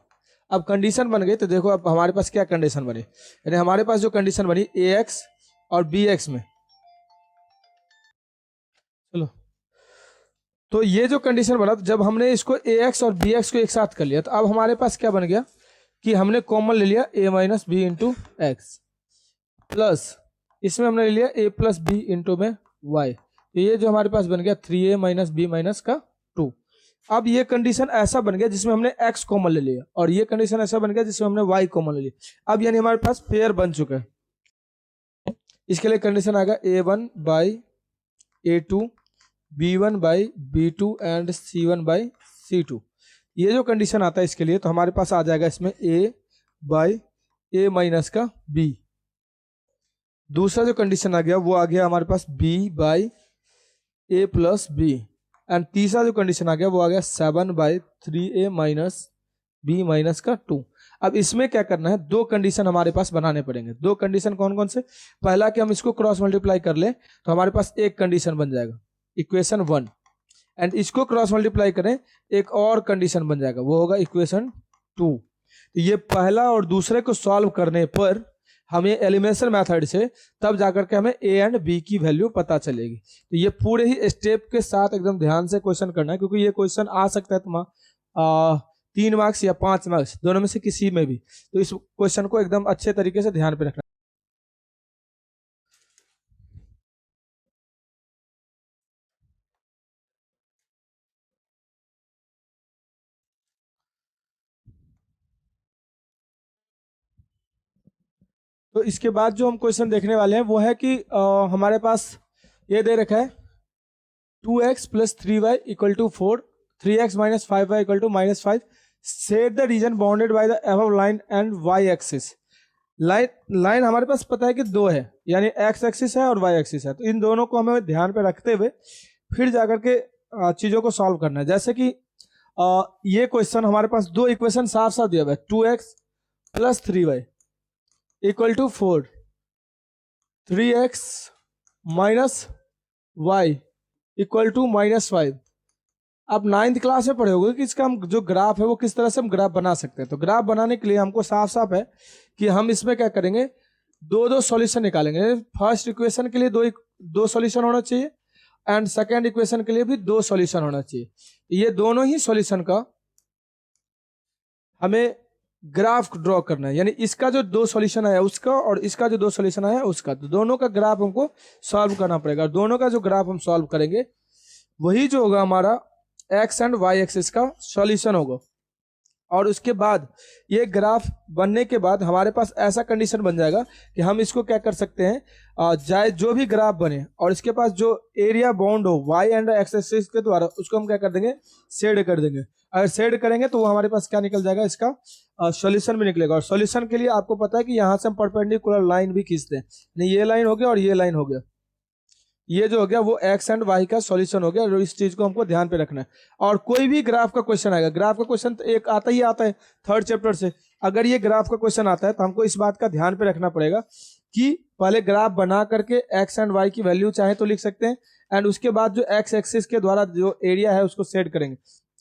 अब कंडीशन बन गई तो देखो अब हमारे पास क्या कंडीशन बनी, यानी हमारे पास जो कंडीशन बनी ax और bx में, चलो तो ये जो कंडीशन बना, तो जब हमने इसको ax और bx को एक साथ कर लिया तो अब हमारे पास क्या बन गया कि हमने कॉमन ले लिया a minus b into x plus इसमें हमने ले लिया a प्लस बी इंटू में y। तो ये जो हमारे पास बन गया 3a माइनस बी माइनस का 2। अब ये कंडीशन ऐसा बन गया जिसमें हमने x कॉमन ले लिया और ये कंडीशन ऐसा बन गया जिसमें हमने y कॉमन ले लिया। अब यानी हमारे पास पेयर बन चुका है। इसके लिए कंडीशन आएगा a1 by a2 b1 by b2 and c1 by c2। ये जो कंडीशन आता है इसके लिए, तो हमारे पास आ जाएगा इसमें a बाई a माइनस का b। दूसरा जो कंडीशन आ गया वो आ गया हमारे पास b by a plus b and तीसरा जो कंडीशन आ गया वो आ गया 7 by 3a minus b minus का 2। अब इसमें क्या करना है, दो कंडीशन हमारे पास बनाने पड़ेंगे। दो कंडीशन कौन कौन से, पहला कि हम इसको क्रॉस मल्टीप्लाई कर ले तो हमारे पास एक कंडीशन बन जाएगा इक्वेशन 1, एंड इसको क्रॉस मल्टीप्लाई करें एक और कंडीशन बन जाएगा वो होगा इक्वेशन 2। तो ये पहला और दूसरे को सॉल्व करने पर हमें एलिमिनेशन मेथड से तब जाकर के हमें a एंड b की वैल्यू पता चलेगी। तो ये पूरे ही स्टेप के साथ एकदम ध्यान से क्वेश्चन करना है, क्योंकि ये क्वेश्चन आ सकता है 3 मार्क्स या 5 मार्क्स, दोनों में से किसी में भी। तो इस क्वेश्चन को एकदम अच्छे तरीके से ध्यान पे रखना। तो इसके बाद जो हम क्वेश्चन देखने वाले हैं वो है कि हमारे पास ये दे रखा है 2x plus 3y equal to 4, 3x minus 5y equal to minus 5, set the region bounded by the above line and y axis. Line हमारे पास पता है कि 2 है, यानी x एक्सिस है और y एक्सिस है। तो इन दोनों को हमें ध्यान पे रखते हुए फिर जाकर के चीज़ों को सॉल्व करना है। जैसे कि ये क्वेश्चन हमारे पास 2 इक्वेशन साफ साफ दिया हुआ है, 2x plus 3y equal to 4, 3x minus y equal to minus 5। आप 9th क्लास में पढ़े होगे कि इसका हम जो ग्राफ है वो किस तरह से हम ग्राफ बना सकते हैं। तो ग्राफ बनाने के लिए हमको साफ साफ है कि हम इसमें क्या करेंगे, दो सॉल्यूशन निकालेंगे। फर्स्ट इक्वेशन के लिए दो सॉल्यूशन होना चाहिए एंड सेकेंड इक्वेशन के लिए भी 2 सॉल्यूशन होना चाहिए। ये दोनों ही सॉल्यूशन का हमें ग्राफ ड्रॉ करना है, यानी इसका जो 2 सॉल्यूशन आया उसका और इसका जो 2 सॉल्यूशन आया उसका, तो दोनों का ग्राफ हमको सॉल्व करना पड़ेगा। दोनों का जो ग्राफ हम सॉल्व करेंगे वही जो होगा हमारा एक्स एंड वाई एक्सिस का सॉल्यूशन होगा। और उसके बाद ये ग्राफ बनने के बाद हमारे पास ऐसा कंडीशन बन जाएगा कि हम इसको क्या कर सकते हैं, चाहे जो भी ग्राफ बने और इसके पास जो एरिया बाउंड हो वाई एंड एक्स एक्सिस के द्वारा, उसको हम क्या कर देंगे, शेड कर देंगे। अगर शेड करेंगे तो वो हमारे पास क्या निकल जाएगा, इसका सॉल्यूशन भी निकलेगा। और सॉल्यूशन के लिए आपको पता है कि यहाँ से हम परपेंडिकुलर लाइन भी खींचते हैं, नहीं ये लाइन हो गया और ये लाइन हो गया, ये जो हो गया वो एक्स एंड वाई का सॉल्यूशन हो गया। और इस चीज को हमको ध्यान पे रखना है। और कोई भी ग्राफ का क्वेश्चन आएगा, ग्राफ का क्वेश्चन तो एक आता ही आता है 3rd चैप्टर से, अगर ये ग्राफ का क्वेश्चन आता है तो हमको इस बात का ध्यान पे रखना पड़ेगा कि पहले ग्राफ बना करके एक्स एंड वाई की वैल्यू चाहे तो लिख सकते हैं एंड उसके बाद जो एक्स एक्सिस के द्वारा जो एरिया है उसको सेट करेंगे,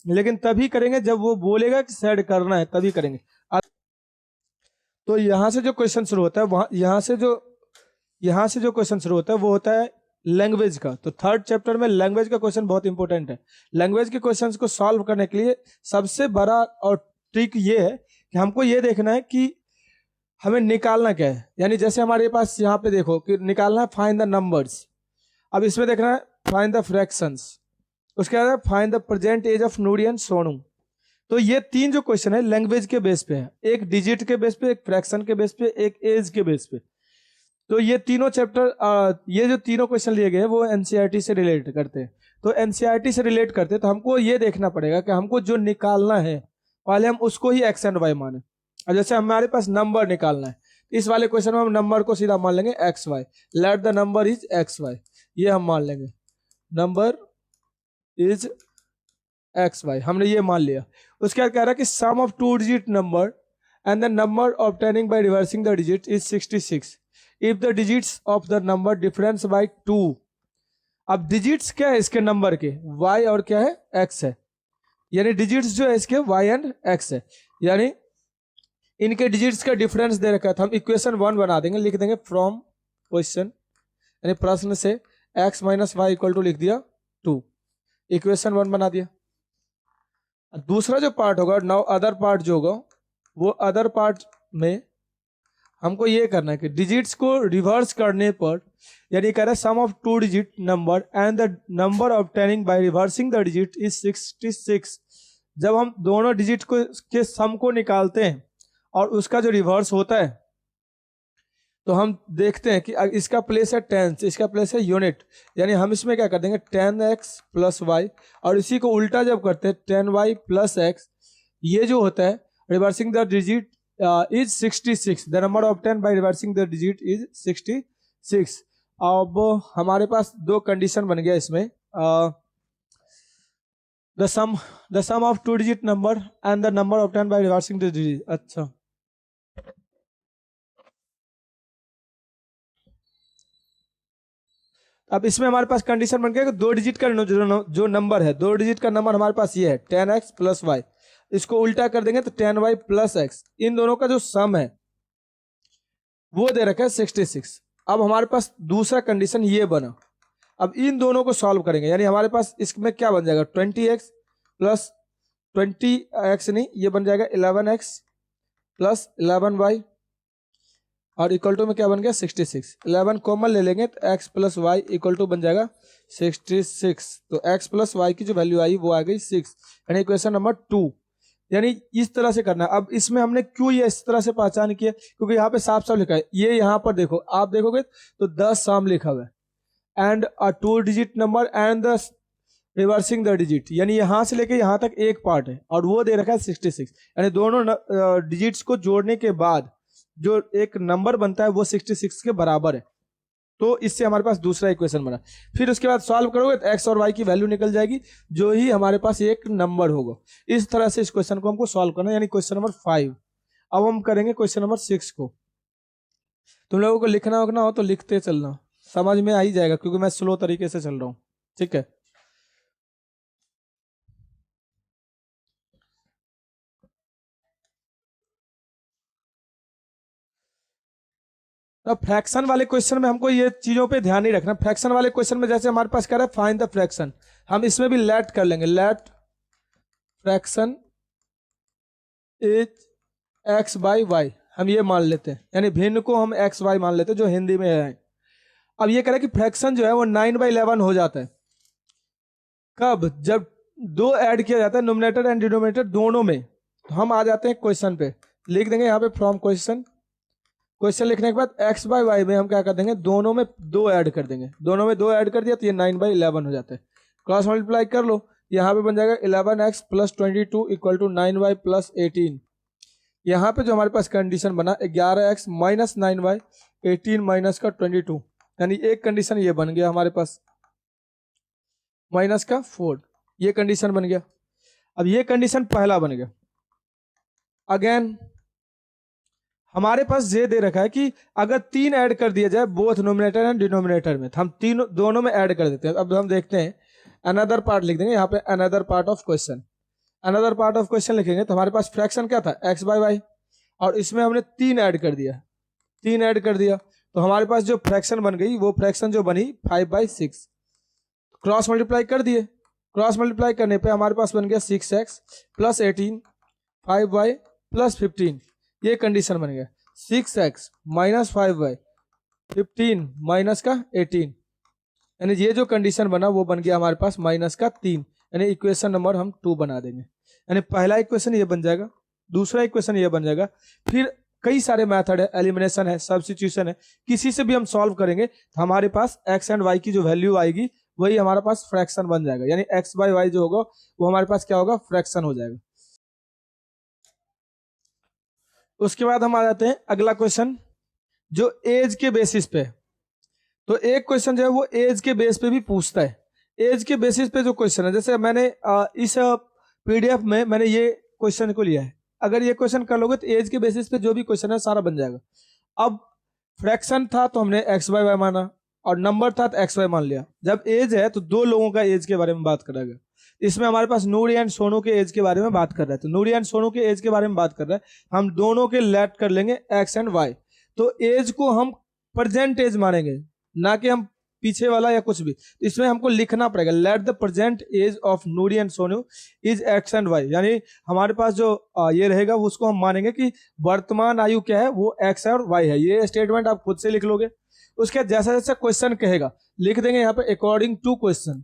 लेकिन तभी करेंगे जब वो बोलेगा कि सेट करना है, तभी करेंगे। तो यहाँ से जो क्वेश्चन शुरू होता है वहां यहाँ से जो क्वेश्चन शुरू होता है वो होता है लैंग्वेज का। तो 3rd चैप्टर में लैंग्वेज का क्वेश्चन बहुत इंपॉर्टेंट है। लैंग्वेज के क्वेश्चंस को सॉल्व करने के लिए सबसे बड़ा और ट्रिक ये है कि हमको ये देखना है कि हमें निकालना क्या है। यानी जैसे हमारे पास यहाँ पे देखो कि निकालना है फाइंड द नंबर्स, अब इसमें देखना है फाइंड द फ्रैक्शंस, उसके बाद find the present age of Noori and Sonu. तो ये 3 जो क्वेश्चन है लैंग्वेज के बेस पे है, एक डिजिट के बेस पे, एक फ्रैक्शन के बेस पे, एक एज के बेस पे। तो ये तीनों चैप्टर, ये जो तीनों क्वेश्चन लिए गए हैं वो एनसीईआरटी से रिलेट करते हैं। तो एनसीईआरटी से रिलेट करते हैं तो हमको ये देखना पड़ेगा कि हमको जो निकालना है पहले हम उसको ही एक्स एंड वाई माने। और जैसे हमारे पास नंबर निकालना है, इस वाले क्वेश्चन में हम नंबर को सीधा मान लेंगे x y, let the number is x y, ये हम मान लेंगे, नंबर इज एक्स वाई, हमने ये मान लिया। उसके बाद कह रहा है कि sum of 2 digit number and the number obtaining by reversing the digit is 66 if the digits of the number difference by 2। अब डिजिट्स क्या है इसके नंबर के, y और क्या है x है, यानी डिजिट्स जो है इसके y एंड x है, यानी इनके डिजिट्स का डिफरेंस दे रखा था। हम इक्वेशन 1 बना देंगे, लिख देंगे फ्रॉम क्वेश्चन, यानी प्रश्न से x minus Y equal to लिख दिया 2, इक्वेशन 1 बना दिया। दूसरा जो पार्ट होगा नाउ अदर पार्ट जो होगा वो अदर पार्ट में हमको ये करना है कि डिजिट्स को रिवर्स करने पर, यानी कह रहा है sum of 2 digit number and the number obtaining by reversing the digit is 66। जब हम दोनों डिजिट को के सम को निकालते हैं और उसका जो रिवर्स होता है तो हम देखते हैं कि इसका प्लेस है टेंस, इसका प्लेस है यूनिट, यानी हम इसमें क्या कर देंगे 10x प्लस वाई, और इसी को उल्टा जब करते हैं 10y प्लस एक्स, ये जो होता है reversing the digit is 66, the number obtained by reversing the digit is 66। अब हमारे पास 2 कंडीशन बन गया इसमें, the sum of 2 digit number and the number obtained by reversing the digit। अच्छा, अब इसमें हमारे पास कंडीशन बन गया कि 2 डिजिट का जो नंबर है, 2 डिजिट का नंबर हमारे पास ये है 10x प्लस वाई, इसको उल्टा कर देंगे तो 10y प्लस एक्स, इन दोनों का जो सम है वो दे रखा है 66। अब हमारे पास दूसरा कंडीशन ये बना, अब इन दोनों को सॉल्व करेंगे, यानी हमारे पास इसमें क्या बन जाएगा 20x प्लस 20x नहीं, ये बन जाएगा 11x प्लस 11y और इक्वल टू में क्या बन गया 66। 11 कॉमन ले लेंगे तो x plus Y equal to बन जाएगा 66। तो x प्लस वाई की जो वैल्यू आई वो आ गई 6, यानी इक्वेशन नंबर 2। यानी इस तरह से करना है। अब इसमें हमने क्यों ये इस तरह से पहचान किया, क्योंकि यहाँ पे साफ साफ लिखा है, ये यहाँ पर देखो, आप देखोगे तो 10 साम लिखा हुआ है and a 2 digit number and the reversing the digit, यानी यहाँ से लेके यहाँ तक एक पार्ट है और वो दे रखा है 66, यानी दोनों डिजिट्स को जोड़ने के बाद जो एक नंबर बनता है वो 66 के बराबर है। तो इससे हमारे पास दूसरा इक्वेशन बना। फिर उसके बाद सॉल्व करोगे तो x और y की वैल्यू निकल जाएगी, जो ही हमारे पास एक नंबर होगा। इस तरह से इस क्वेश्चन को हमको सॉल्व करना है, यानी क्वेश्चन नंबर 5। अब हम करेंगे क्वेश्चन नंबर 6 को। तुम लोगों को लिखना हो तो लिखते चलना, समझ में आ ही जाएगा, क्योंकि मैं स्लो तरीके से चल रहा हूँ। ठीक है, अब फ्रैक्शन वाले क्वेश्चन में हमको ये चीजों पे ध्यान नहीं रखना। फ्रैक्शन वाले क्वेश्चन में जैसे हमारे पास कह रहा है फाइंड द फ्रैक्शन, हम इसमें भी लेट कर लेंगे, let fraction is x by y, हम ये मान लेते हैं, यानी भिन्न को हम एक्स वाई मान लेते हैं, जो हिंदी में है। अब ये कह रहा है कि फ्रैक्शन जो है वो 9/11 हो जाता है कब, जब 2 ऐड किया जाता है नोमिनेटर एंड डिनोमिनेटर दोनों में। तो हम आ जाते हैं क्वेश्चन पे, लिख देंगे यहाँ पे फ्रॉम क्वेश्चन। क्वेश्चन लिखने के बाद x बाई वाई में हम क्या कर देंगे, दोनों में 2 ऐड कर देंगे, दोनों में 2 ऐड कर दिया तो ये 9/11 हो जाता है। क्रॉस मल्टीप्लाई कर लो, यहाँ पे बन जाएगा 11x plus 22 equal to 9y plus 18। यहाँ पे जो हमारे पास कंडीशन बना 11x माइनस 9y 18 माइनस का 22, यानी एक कंडीशन ये बन गया हमारे पास माइनस का 4, ये कंडीशन बन गया। अब ये कंडीशन पहला बन गया। अगेन हमारे पास ये दे रखा है कि अगर 3 ऐड कर दिया जाए बोथ नोमिनेटर एंड डिनोमिनेटर में, तो हम तीनों दोनों में ऐड कर देते हैं। अब हम देखते हैं, अनदर पार्ट लिख देंगे यहाँ पे, another part of question. Another part of question लिखेंगे तो हमारे पास फ्रैक्शन क्या था x बाई वाई, और इसमें हमने 3 ऐड कर दिया, 3 ऐड कर दिया तो हमारे पास जो फ्रैक्शन बन गई वो फ्रैक्शन जो बनी 5/6। क्रॉस मल्टीप्लाई कर दिए, क्रॉस मल्टीप्लाई करने पे हमारे पास बन गया 6x प्लस 18 5y प्लस 15, ये कंडीशन बन गया। 6x माइनस 5y 15 माइनस का 18, यानी ये जो कंडीशन बना वो बन गया हमारे पास माइनस का 3, यानी इक्वेशन नंबर हम 2 बना देंगे। यानी पहला इक्वेशन ये बन जाएगा, दूसरा इक्वेशन ये बन जाएगा। फिर कई सारे मेथड है, एलिमिनेशन है, सब्स्टिट्यूशन है, किसी से भी हम सॉल्व करेंगे तो हमारे पास x एंड y की जो वैल्यू आएगी वही हमारे पास फ्रैक्शन बन जाएगा, यानी x बाई वाई जो होगा वो हमारे पास क्या होगा, फ्रैक्शन हो जाएगा। उसके बाद हम आ जाते हैं अगला क्वेश्चन जो एज के बेसिस पे। तो एक क्वेश्चन जो है वो एज के बेस पे भी पूछता है। एज के बेसिस पे जो क्वेश्चन है, जैसे मैंने इस पीडीएफ में मैंने ये क्वेश्चन को लिया है, अगर ये क्वेश्चन कर लोगे तो एज के बेसिस पे जो भी क्वेश्चन है सारा बन जाएगा। अब फ्रैक्शन था तो हमने एक्स बाई वाई माना, और नंबर था तो एक्स वाई मान लिया। जब एज है तो 2 लोगों का एज के बारे में बात करेगा। इसमें हमारे पास नूरी एंड सोनू के एज के बारे में बात कर रहा है, तो नूरी एंड सोनू के एज के बारे में बात कर रहा है, हम दोनों के लेट कर लेंगे एक्स एंड वाई। तो एज को हम प्रेजेंट एज मानेंगे, ना कि हम पीछे वाला या कुछ भी। तो इसमें हमको लिखना पड़ेगा let the present age of Noori and Sonu is x and y, यानी हमारे पास जो ये रहेगा उसको हम मानेंगे कि वर्तमान आयु क्या है, वो एक्स और वाई है। ये स्टेटमेंट आप खुद से लिख लोगे। उसके जैसा जैसा क्वेश्चन कहेगा लिख देंगे यहाँ पे according to question,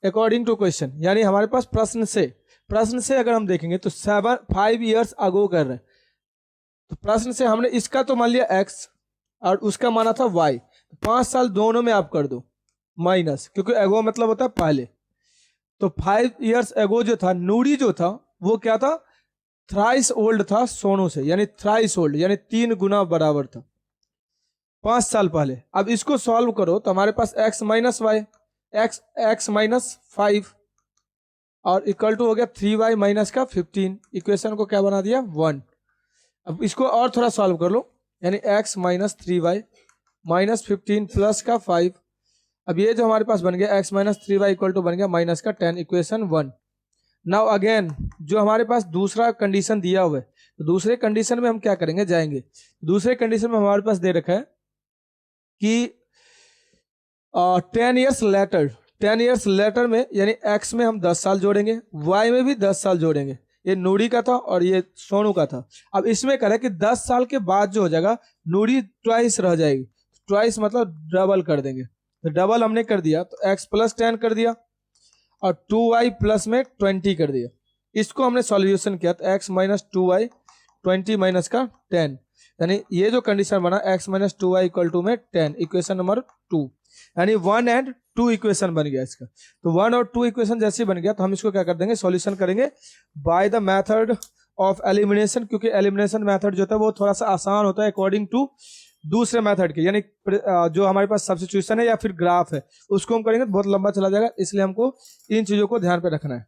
according to question, यानी हमारे पास प्रश्न से अगर हम देखेंगे तो 5 ईयर्स अगो कर रहे हैं, तो प्रश्न से हमने इसका तो मान लिया एक्स और उसका माना था वाई, 5 साल दोनों में आप कर दो माइनस, क्योंकि एगो मतलब होता है पहले। तो 5 ईयर्स एगो जो था, नूरी जो था वो क्या था, थ्राइस ओल्ड था सोनू से, यानी थ्राइस ओल्ड, यानी 3 गुना बराबर था 5 साल पहले। अब इसको सॉल्व करो तो हमारे पास x minus y, x minus 5 और इक्वल टू हो गया 3y माइनस का 15। इक्वेशन को क्या बना दिया 1। अब इसको और थोड़ा सॉल्व कर लो, यानी x minus 3y minus 15 plus का 5। अब ये जो हमारे पास बन गया x minus 3y equal to बन गया माइनस का 10, इक्वेशन 1। नाउ अगेन जो हमारे पास दूसरा कंडीशन दिया हुआ है, तो दूसरे कंडीशन में हम क्या करेंगे, जाएंगे दूसरे कंडीशन में हमारे पास दे रखा है कि 10 ईयर्स लेटर 10 ईयर्स लेटर में यानी x में हम 10 साल जोड़ेंगे, y में भी 10 साल जोड़ेंगे। ये नूरी का था और ये सोनू का था। अब इसमें करें कि 10 साल के बाद जो हो जाएगा नूरी ट्वाइस रह जाएगी, ट्वाइस मतलब डबल कर देंगे। तो डबल हमने कर दिया तो x प्लस 10 कर दिया और 2y प्लस में 20 कर दिया। इसको हमने सॉल्यूशन किया तो x माइनस 2y 20 माइनस का 10, यानी ये जो कंडीशन बना x minus 2y equal to में 10, इक्वेशन नंबर 2, यानी 1 एंड 2 इक्वेशन बन गया इसका। तो 1 और 2 इक्वेशन जैसे बन गया तो हम इसको क्या कर देंगे, सॉल्यूशन करेंगे by the method of elimination, क्योंकि एलिमिनेशन मेथड जो होता है वो थोड़ा सा आसान होता है अकॉर्डिंग टू दूसरे मेथड के, यानी जो हमारे पास सब्स्टिट्यूशन है या फिर ग्राफ है उसको हम करेंगे तो बहुत लंबा चला जाएगा, इसलिए हमको इन चीजों को ध्यान पे रखना है।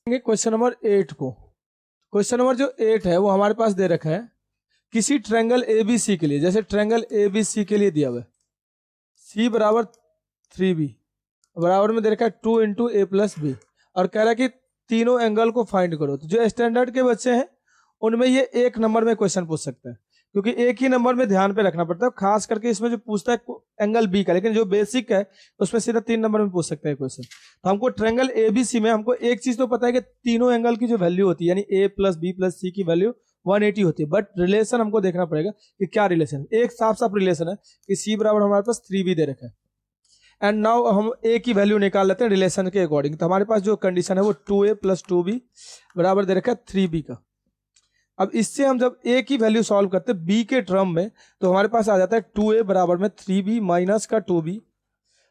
क्वेश्चन नंबर 8 को, क्वेश्चन नंबर जो 8 है वो हमारे पास दे रखा है किसी ट्रायंगल ABC के लिए, जैसे ट्रायंगल ABC के लिए दिया हुआ है C बराबर 3B बराबर में दे रखा है 2 इंटू A प्लस B और कह रहा है कि तीनों एंगल को फाइंड करो। तो जो स्टैंडर्ड के बच्चे हैं उनमें ये 1 नंबर में क्वेश्चन पूछ सकते हैं, क्योंकि एक ही नंबर में ध्यान पे रखना पड़ता है, खास करके इसमें जो पूछता है एंगल B का, लेकिन जो बेसिक है उसमें सीधा 3 नंबर में पूछ सकते हैं क्वेश्चन। तो हमको ट्रायंगल ABC में हमको एक चीज तो पता है कि तीनों एंगल की जो वैल्यू होती है यानी A plus B plus C की वैल्यू 180 होती है, बट रिलेशन हमको देखना पड़ेगा कि क्या रिलेशन है। एक साफ साफ रिलेशन है कि C बराबर हमारे पास 3B दे रखा है एंड नाउ हम A की वैल्यू निकाल लेते हैं रिलेशन के अकॉर्डिंग। तो हमारे पास जो कंडीशन है वो 2A प्लस 2B बराबर दे रखा है 3B का। अब इससे हम जब A की वैल्यू सॉल्व करते हैं B के टर्म में तो हमारे पास आ जाता है 2A बराबर में 3B माइनस का 2B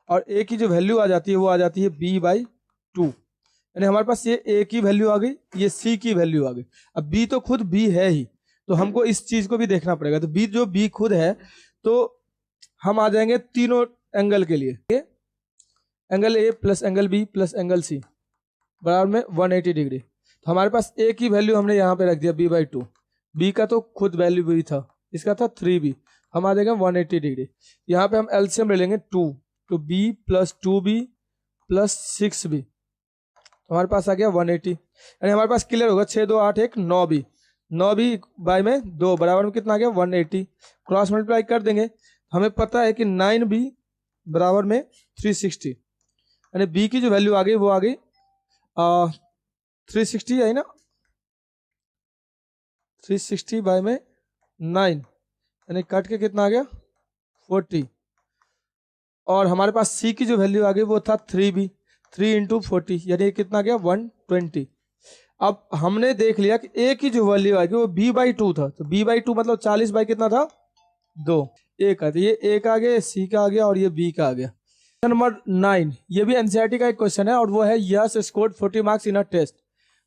और A की जो वैल्यू आ जाती है वो आ जाती है B बाई 2, यानी हमारे पास ये A की वैल्यू आ गई, ये C की वैल्यू आ गई। अब B तो खुद B है ही, तो हमको इस चीज को भी देखना पड़ेगा। तो B खुद है तो हम आ जाएंगे तीनों एंगल के लिए, angle A plus angle B plus angle C बराबर में 180 डिग्री। तो हमारे पास A की वैल्यू हमने यहाँ पे रख दिया B बाई 2, B का तो खुद वैल्यू भी था, इसका था 3B, हम आ जाएंगे 180 डिग्री। यहाँ पे हम एलसीएम ले लेंगे 2 तो B plus 2B plus 6B, तो हमारे पास आ गया 180, यानी हमारे पास क्लियर होगा 6 2 8 1 9B, 9B बाई में 2 बराबर में कितना आ गया 180, क्रॉस मल्टीप्लाई कर देंगे। हमें पता है कि 9B बराबर में 360, यानी B की जो वैल्यू आ गई वो आ गई 360 है ना, 360 बाई में 9 यानी कट के कितना आ गया 40, और हमारे पास C की जो वैल्यू आ गई वो था 3B, 3 इंटू 40 यानी कितना आ गया 120। अब हमने देख लिया कि A की जो वैल्यू आ गई वो B बाई 2 था, तो B बाई 2 मतलब 40 बाई कितना था 2, A का, तो ये A का आ गया, C का आ गया और ये B का आ गया। नंबर 9 ये भी एनसीईआरटी का एक क्वेश्चन है और वो है Yash scored 40 marks in a test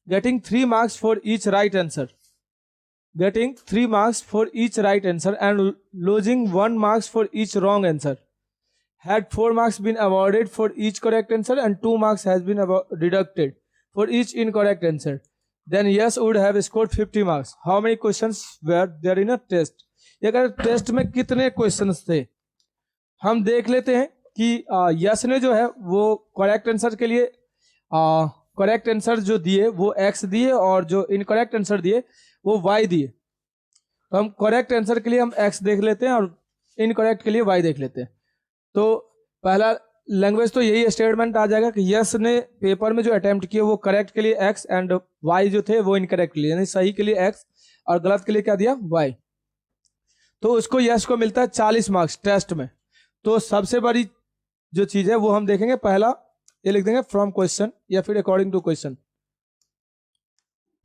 getting 3 marks for each right answer, getting 3 marks for each right answer and losing 1 marks for each wrong answer, had 4 marks been awarded for each correct answer and 2 marks has been deducted for each incorrect answer, then yes would have scored 50 marks. How many questions were there in a test? ये अगर test में कितने questions थे हम देख लेते हैं कि यस ने जो है वो करेक्ट आंसर के लिए करेक्ट आंसर जो दिए वो x दिए और जो इनकरेक्ट आंसर दिए वो y दिए। तो हम करेक्ट आंसर के लिए हम x देख लेते हैं और इनकरेक्ट के लिए y देख लेते हैं। तो पहला लैंग्वेज तो यही स्टेटमेंट आ जाएगा कि यस ने पेपर में जो अटेम्प्ट किए वो करेक्ट के लिए x एंड y जो थे वो इनकरेक्ट के लिए, यानी सही के लिए x और गलत के लिए क्या दिया y। तो उसको यस को मिलता है 40 मार्क्स टेस्ट में। तो सबसे बड़ी जो चीज है वो हम देखेंगे, पहला ये लिख देंगे फ्रॉम क्वेश्चन या फिर according to question.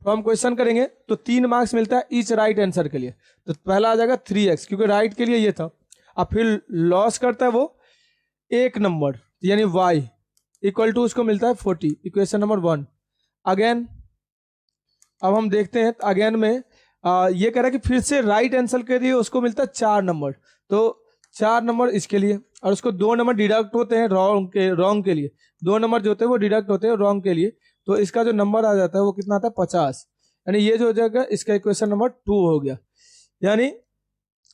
From question करेंगे तो 3 मार्क्स मिलता है ईच राइट आंसर के लिए, तो पहला आ जाएगा 3x क्योंकि राइट के लिए ये था। अब फिर लॉस करता है वो 1 नंबर यानी y इक्वल टू उसको मिलता है 40, इक्वेशन नंबर 1। अगेन अब हम देखते हैं अगेन में ये कह रहा है कि फिर से राइट आंसर के लिए उसको मिलता है 4 नंबर, तो 4 नंबर इसके लिए और उसको 2 नंबर डिडक्ट होते हैं रॉन्ग के लिए, 2 नंबर जो होते हैं वो डिडक्ट होते हैं रॉन्ग के लिए, तो इसका जो नंबर आ जाता है वो कितना आता है 50, यानी ये जो हो जाएगा इसका इक्वेशन नंबर 2 हो गया। यानी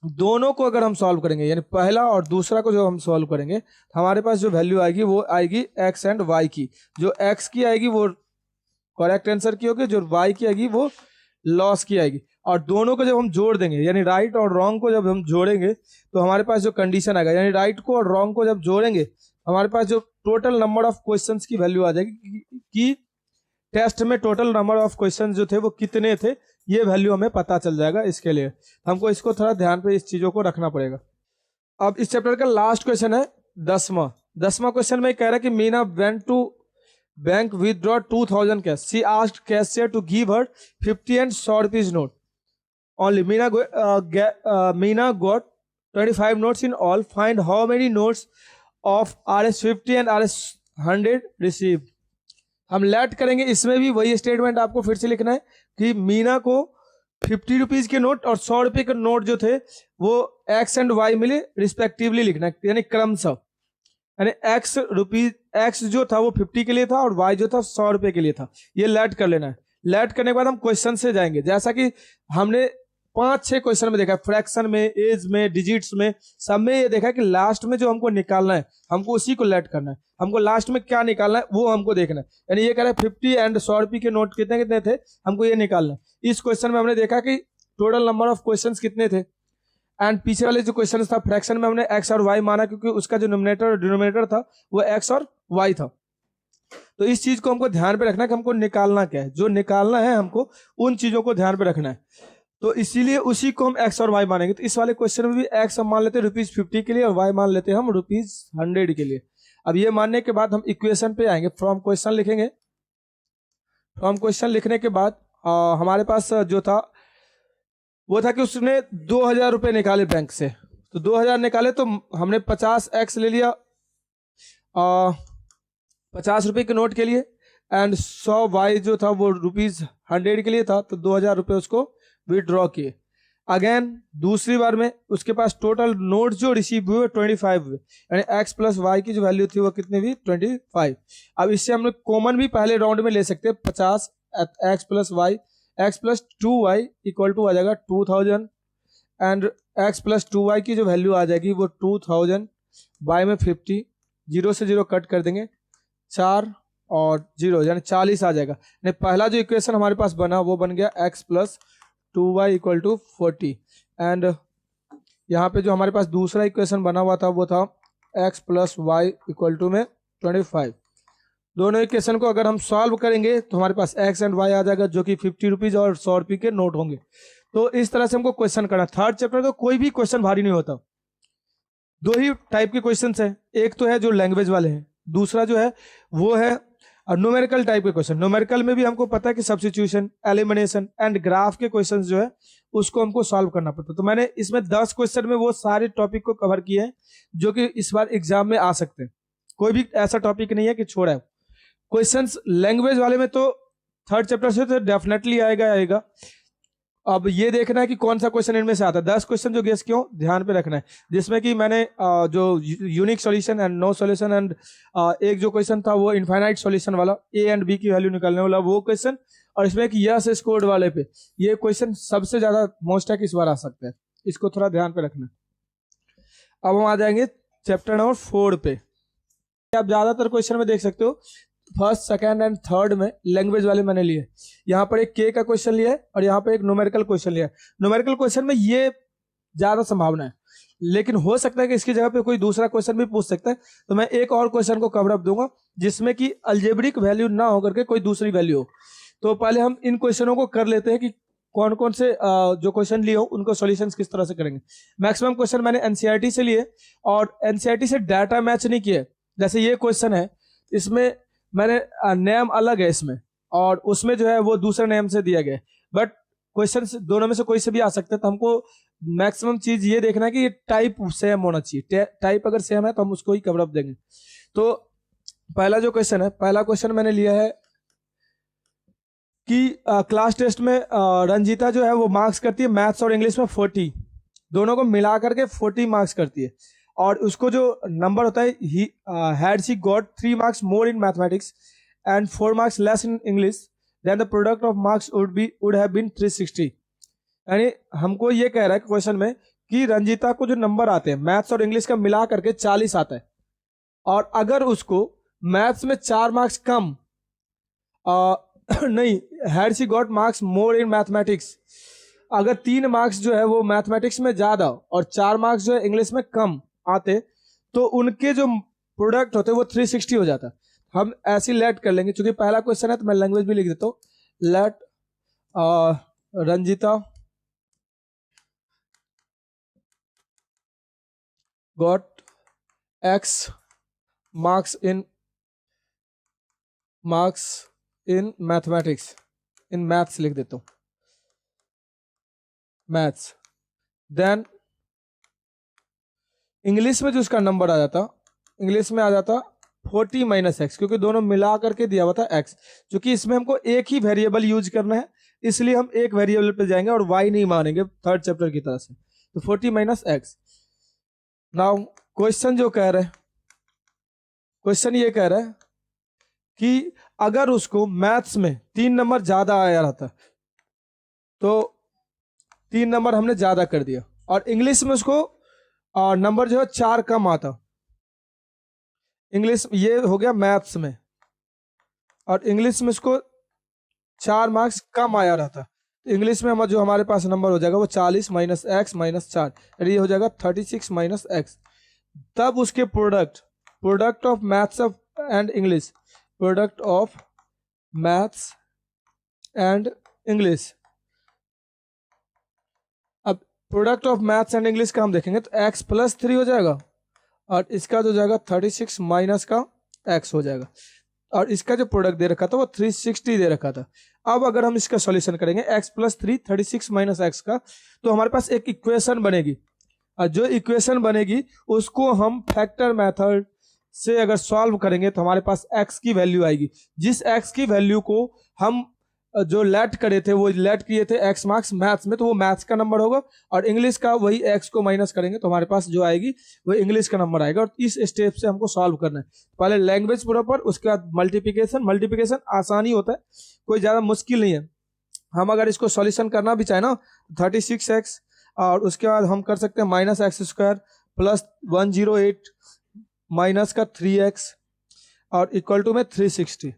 दोनों को अगर हम सॉल्व करेंगे यानी पहला और दूसरा को जो हम सॉल्व करेंगे तो हमारे पास जो वैल्यू आएगी वो आएगी x एंड y की, जो x की आएगी वो करेक्ट आंसर की होगी, जो y की आएगी वो लॉस की आएगी, और दोनों को जब हम जोड़ देंगे यानी राइट और रॉन्ग को जब हम जोड़ेंगे तो हमारे पास जो कंडीशन आएगा यानी राइट को और रॉन्ग को जब जोड़ेंगे हमारे पास जो टोटल नंबर ऑफ क्वेश्चंस की वैल्यू आ जाएगी कि टेस्ट में टोटल नंबर ऑफ क्वेश्चन जो थे वो कितने थे, ये वैल्यू हमें पता चल जाएगा। इसके लिए हमको इसको थोड़ा ध्यान पे इस चीजों को रखना पड़ेगा। अब इस चैप्टर का लास्ट क्वेश्चन है 10वां क्वेश्चन में कह रहा है कि Meena went to bank withdraw 2000 cash, she asked cashier to give her 50 and 100 rupees note only. Meena got 25 notes in all. Find how many notes of RS50 and RS100 received. हम let करेंगे, इसमें भी वही स्टेटमेंट आपको फिर से लिखना है कि मीना को 50 रुपीज के नोट और 100 रुपए के नोट जो थे वो एक्स एंड वाई मिले रिस्पेक्टिवली लिखना है, यानी क्रमशः, यानी एक्स जो था वो 50 के लिए था और वाई जो था 100 रुपए के लिए था। ये लेट कर लेना है। लेट करने के बाद हम क्वेश्चन से जाएंगे, जैसा कि हमने 5-6 क्वेश्चन में देखा, फ्रैक्शन में, एज में, डिजिट्स में, सब में ये देखा कि लास्ट में जो हमको निकालना है हमको उसी को लेट करना है। हमको लास्ट में क्या निकालना है वो हमको देखना है। यानी ये कह रहा है 50 and 100 रुपये के नोट कितने कितने थे, हमको ये निकालना है। इस क्वेश्चन में हमने देखा कि टोटल नंबर ऑफ क्वेश्चंस कितने थे, एंड पीछे वाले जो क्वेश्चन था फ्रैक्शन में हमने एक्स और वाई माना, क्योंकि उसका जो न्यूमरेटर और डिनोमिनेटर था वो एक्स और वाई था। तो इस चीज को हमको ध्यान पे रखना है कि हमको निकालना क्या है, जो निकालना है हमको उन चीजों को ध्यान पे रखना है। तो इसीलिए उसी को हम एक्स और वाई मानेंगे। तो इस वाले क्वेश्चन में भी एक्स हम मान लेते हैं ₹50 के लिए और वाई मान लेते हैं हम ₹100 के लिए। अब ये मानने के बाद हम इक्वेशन पे आएंगे, फ्रॉम क्वेश्चन लिखेंगे। फ्रॉम क्वेश्चन लिखने के बाद हमारे पास जो था वो था कि उसने 2000 रुपये निकाले बैंक से। तो 2000 निकाले तो हमने 50x ले लिया 50 रुपये के नोट के लिए, एंड 100y जो था वो ₹100 के लिए था। तो 2000 रुपये उसको विड्रॉ किए। अगेन दूसरी बार में उसके पास टोटल नोट जो रिसीव हुए 25 हुए, यानी x प्लस वाई की जो वैल्यू थी वो कितनी हुई 25। अब इससे हम लोग कॉमन भी पहले राउंड में ले सकते हैं, 50 x plus y, x plus 2y equal to आ जाएगा 2000, एंड x प्लस 2y की जो वैल्यू आ जाएगी वो 2000, y में 50, 0 से 0 कट कर देंगे, 4 और 0 यानी 40 आ जाएगा। यानी पहला जो इक्वेशन हमारे पास बना वो बन गया x plus 2y equal to 40, and यहाँ पे जो हमारे पास दूसरा इक्वेशन बना हुआ था वो था x plus Y equal to में 25। दोनों इक्वेशन को अगर हम सॉल्व करेंगे तो हमारे पास x एंड y आ जाएगा, जो कि 50 रुपीज और 100 रुपये के नोट होंगे। तो इस तरह से हमको क्वेश्चन करना। थर्ड चैप्टर तो कोई भी क्वेश्चन भारी नहीं होता। दो ही टाइप के क्वेश्चन है, एक तो है जो लैंग्वेज वाले हैं, दूसरा जो है वो है न्यूमेरिकल टाइप के क्वेश्चन। न्यूमेरिकल में भी हमको पता है कि सब्स्टिट्यूशन, एलिमिनेशन एंड ग्राफ के क्वेश्चन जो है उसको हमको सॉल्व करना पड़ता है। तो मैंने इसमें 10 क्वेश्चन में वो सारे टॉपिक को कवर किए हैं जो कि इस बार एग्जाम में आ सकते हैं। कोई भी ऐसा टॉपिक नहीं है कि छोड़ा है। क्वेश्चंस लैंग्वेज वाले में तो थर्ड चैप्टर से तो डेफिनेटली आएगा। अब ये देखना है कि कौन सा क्वेश्चन इनमें से आता है। 10 क्वेश्चन जो गेस क्यों ध्यान पे रखना है, जिसमें कि मैंने जो unique solution and no solution and एक जो क्वेश्चन था वो इनफाइनाइट सॉल्यूशन वाला, ए एंड बी की वैल्यू निकालने वाला वो क्वेश्चन, और इसमें कि यस स्कोर्ड वाले पे ये क्वेश्चन सबसे ज्यादा मोस्ट है कि इस बार आ सकता है। इसको थोड़ा ध्यान पे रखना। अब हम आ जाएंगे चैप्टर नंबर 4 पे। आप ज्यादातर क्वेश्चन में देख सकते हो फर्स्ट, सेकंड एंड थर्ड में लैंग्वेज वाले मैंने लिए। यहाँ पर एक के का क्वेश्चन लिया है और यहाँ पे एक न्यूमेरिकल क्वेश्चन लिया है। न्यूमेरिकल क्वेश्चन में ये ज्यादा संभावना है, लेकिन हो सकता है कि इसकी जगह पे कोई दूसरा क्वेश्चन भी पूछ सकता है। तो मैं एक और क्वेश्चन को कवर अप दूंगा जिसमें कि अलजेब्रिक वैल्यू ना होकर के कोई दूसरी वैल्यू हो। तो पहले हम इन क्वेश्चनों को कर लेते हैं कि कौन कौन से जो क्वेश्चन लिए हो उनको सॉल्यूशन किस तरह से करेंगे। मैक्सिमम क्वेश्चन मैंने एनसीईआरटी से लिए और एनसीईआरटी से डाटा मैच नहीं किए। जैसे ये क्वेश्चन है, इसमें मैंने नेम अलग है इसमें, और उसमें जो है वो दूसरे नेम से दिया गया है, बट क्वेश्चन दोनों में से कोई से भी आ सकता है। तो हमको मैक्सिमम चीज ये देखना है कि ये टाइप सेम होना चाहिए। टाइप अगर सेम है तो हम उसको ही कवर अप देंगे। तो पहला जो क्वेश्चन है, पहला क्वेश्चन मैंने लिया है कि क्लास टेस्ट में रंजीता जो है वो मार्क्स करती है मैथ्स और इंग्लिश में 40, दोनों को मिला करके 40 मार्क्स करती है, और उसको जो नंबर होता है had she got 3 marks more in mathematics and 4 marks less in English, then the product of marks would have been 360। यानी हमको ये कह रहा है क्वेश्चन में कि रंजीता को जो नंबर आते हैं मैथ्स और इंग्लिश का मिला करके 40 आता है, और अगर उसको मैथ्स में 4 मार्क्स कम नहीं, had she got marks more in mathematics, अगर 3 मार्क्स जो है वो मैथमेटिक्स में ज्यादा और 4 मार्क्स जो है इंग्लिश में कम आते, तो उनके जो प्रोडक्ट होते हैं वो 360 हो जाता है। हम ऐसे लेट कर लेंगे, क्योंकि पहला क्वेश्चन है तो मैं लैंग्वेज भी लिख देता हूँ। Let Ranjita got x marks in mathematics, in maths लिख देता हूँ, मैथ्स। देन इंग्लिश में जो उसका नंबर आ जाता, इंग्लिश में आ जाता 40 माइनस एक्स, क्योंकि दोनों मिला करके दिया हुआ था एक्स। क्योंकि इसमें हमको एक ही वेरिएबल यूज करना है, इसलिए हम एक वेरिएबल पे जाएंगे और वाई नहीं मानेंगे थर्ड चैप्टर की तरह से। तो 40 माइनस एक्स। नाउ क्वेश्चन जो कह रहे हैं, क्वेश्चन ये कह रहा है कि अगर उसको मैथ्स में 3 नंबर ज्यादा आया रहता तो 3 नंबर हमने ज्यादा कर दिया, और इंग्लिश में उसको नंबर जो है 4 कम आता। इंग्लिश ये हो गया मैथ्स में, और इंग्लिश में उसको 4 मार्क्स कम आया रहता। इंग्लिश में जो हमारे पास नंबर हो जाएगा वो 40 माइनस एक्स माइनस 4, ये हो जाएगा 36 माइनस एक्स। तब उसके product of maths and English, product of maths and English. अब product of maths and English का हम देखेंगे तो x प्लस 3 हो जाएगा, और इसका जो जाएगा 36 माइनस का x हो जाएगा, और इसका जो प्रोडक्ट दे रखा था वो 360 दे रखा था। अब अगर हम इसका सॉल्यूशन करेंगे x प्लस 3 36 माइनस एक्स का, तो हमारे पास एक इक्वेशन बनेगी, और जो इक्वेशन बनेगी उसको हम फैक्टर मेथड से अगर सॉल्व करेंगे तो हमारे पास x की वैल्यू आएगी। जिस x की वैल्यू को हम जो लेट करे थे वो लेट किए थे x मार्क्स मैथ्स में, तो वो मैथ्स का नंबर होगा, और इंग्लिश का वही x को माइनस करेंगे तो हमारे पास जो आएगी वो इंग्लिश का नंबर आएगा। और इस स्टेप से हमको सॉल्व करना है। पहले लैंग्वेज प्रॉपर, उसके बाद मल्टीप्लिकेशन आसानी होता है, कोई ज़्यादा मुश्किल नहीं है। हम अगर इसको सॉल्यूशन करना भी चाहे ना 36x, और उसके बाद हम कर सकते हैं minus x square plus 108 minus का 3x और इक्वल टू में 360।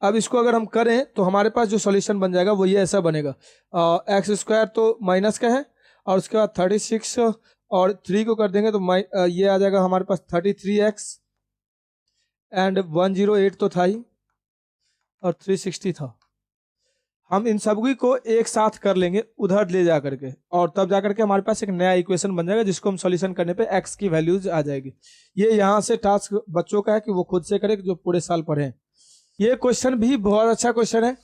अब इसको अगर हम करें तो हमारे पास जो सॉल्यूशन बन जाएगा वो ये ऐसा बनेगा, एक्स स्क्वायर तो माइनस का है, और उसके बाद 36 और 3 को कर देंगे तो ये आ जाएगा हमारे पास 33x, एंड 108 तो था ही और 360 था। हम इन सभी को एक साथ कर लेंगे उधर ले जा करके, और तब जा करके हमारे पास एक नया इक्वेशन बन जाएगा जिसको हम सॉल्यूशन करने पे x की वैल्यूज आ जाएगी। ये यहाँ से टास्क बच्चों का है कि वो खुद से करें जो पूरे साल पढ़े हैं। ये क्वेश्चन भी बहुत अच्छा क्वेश्चन है।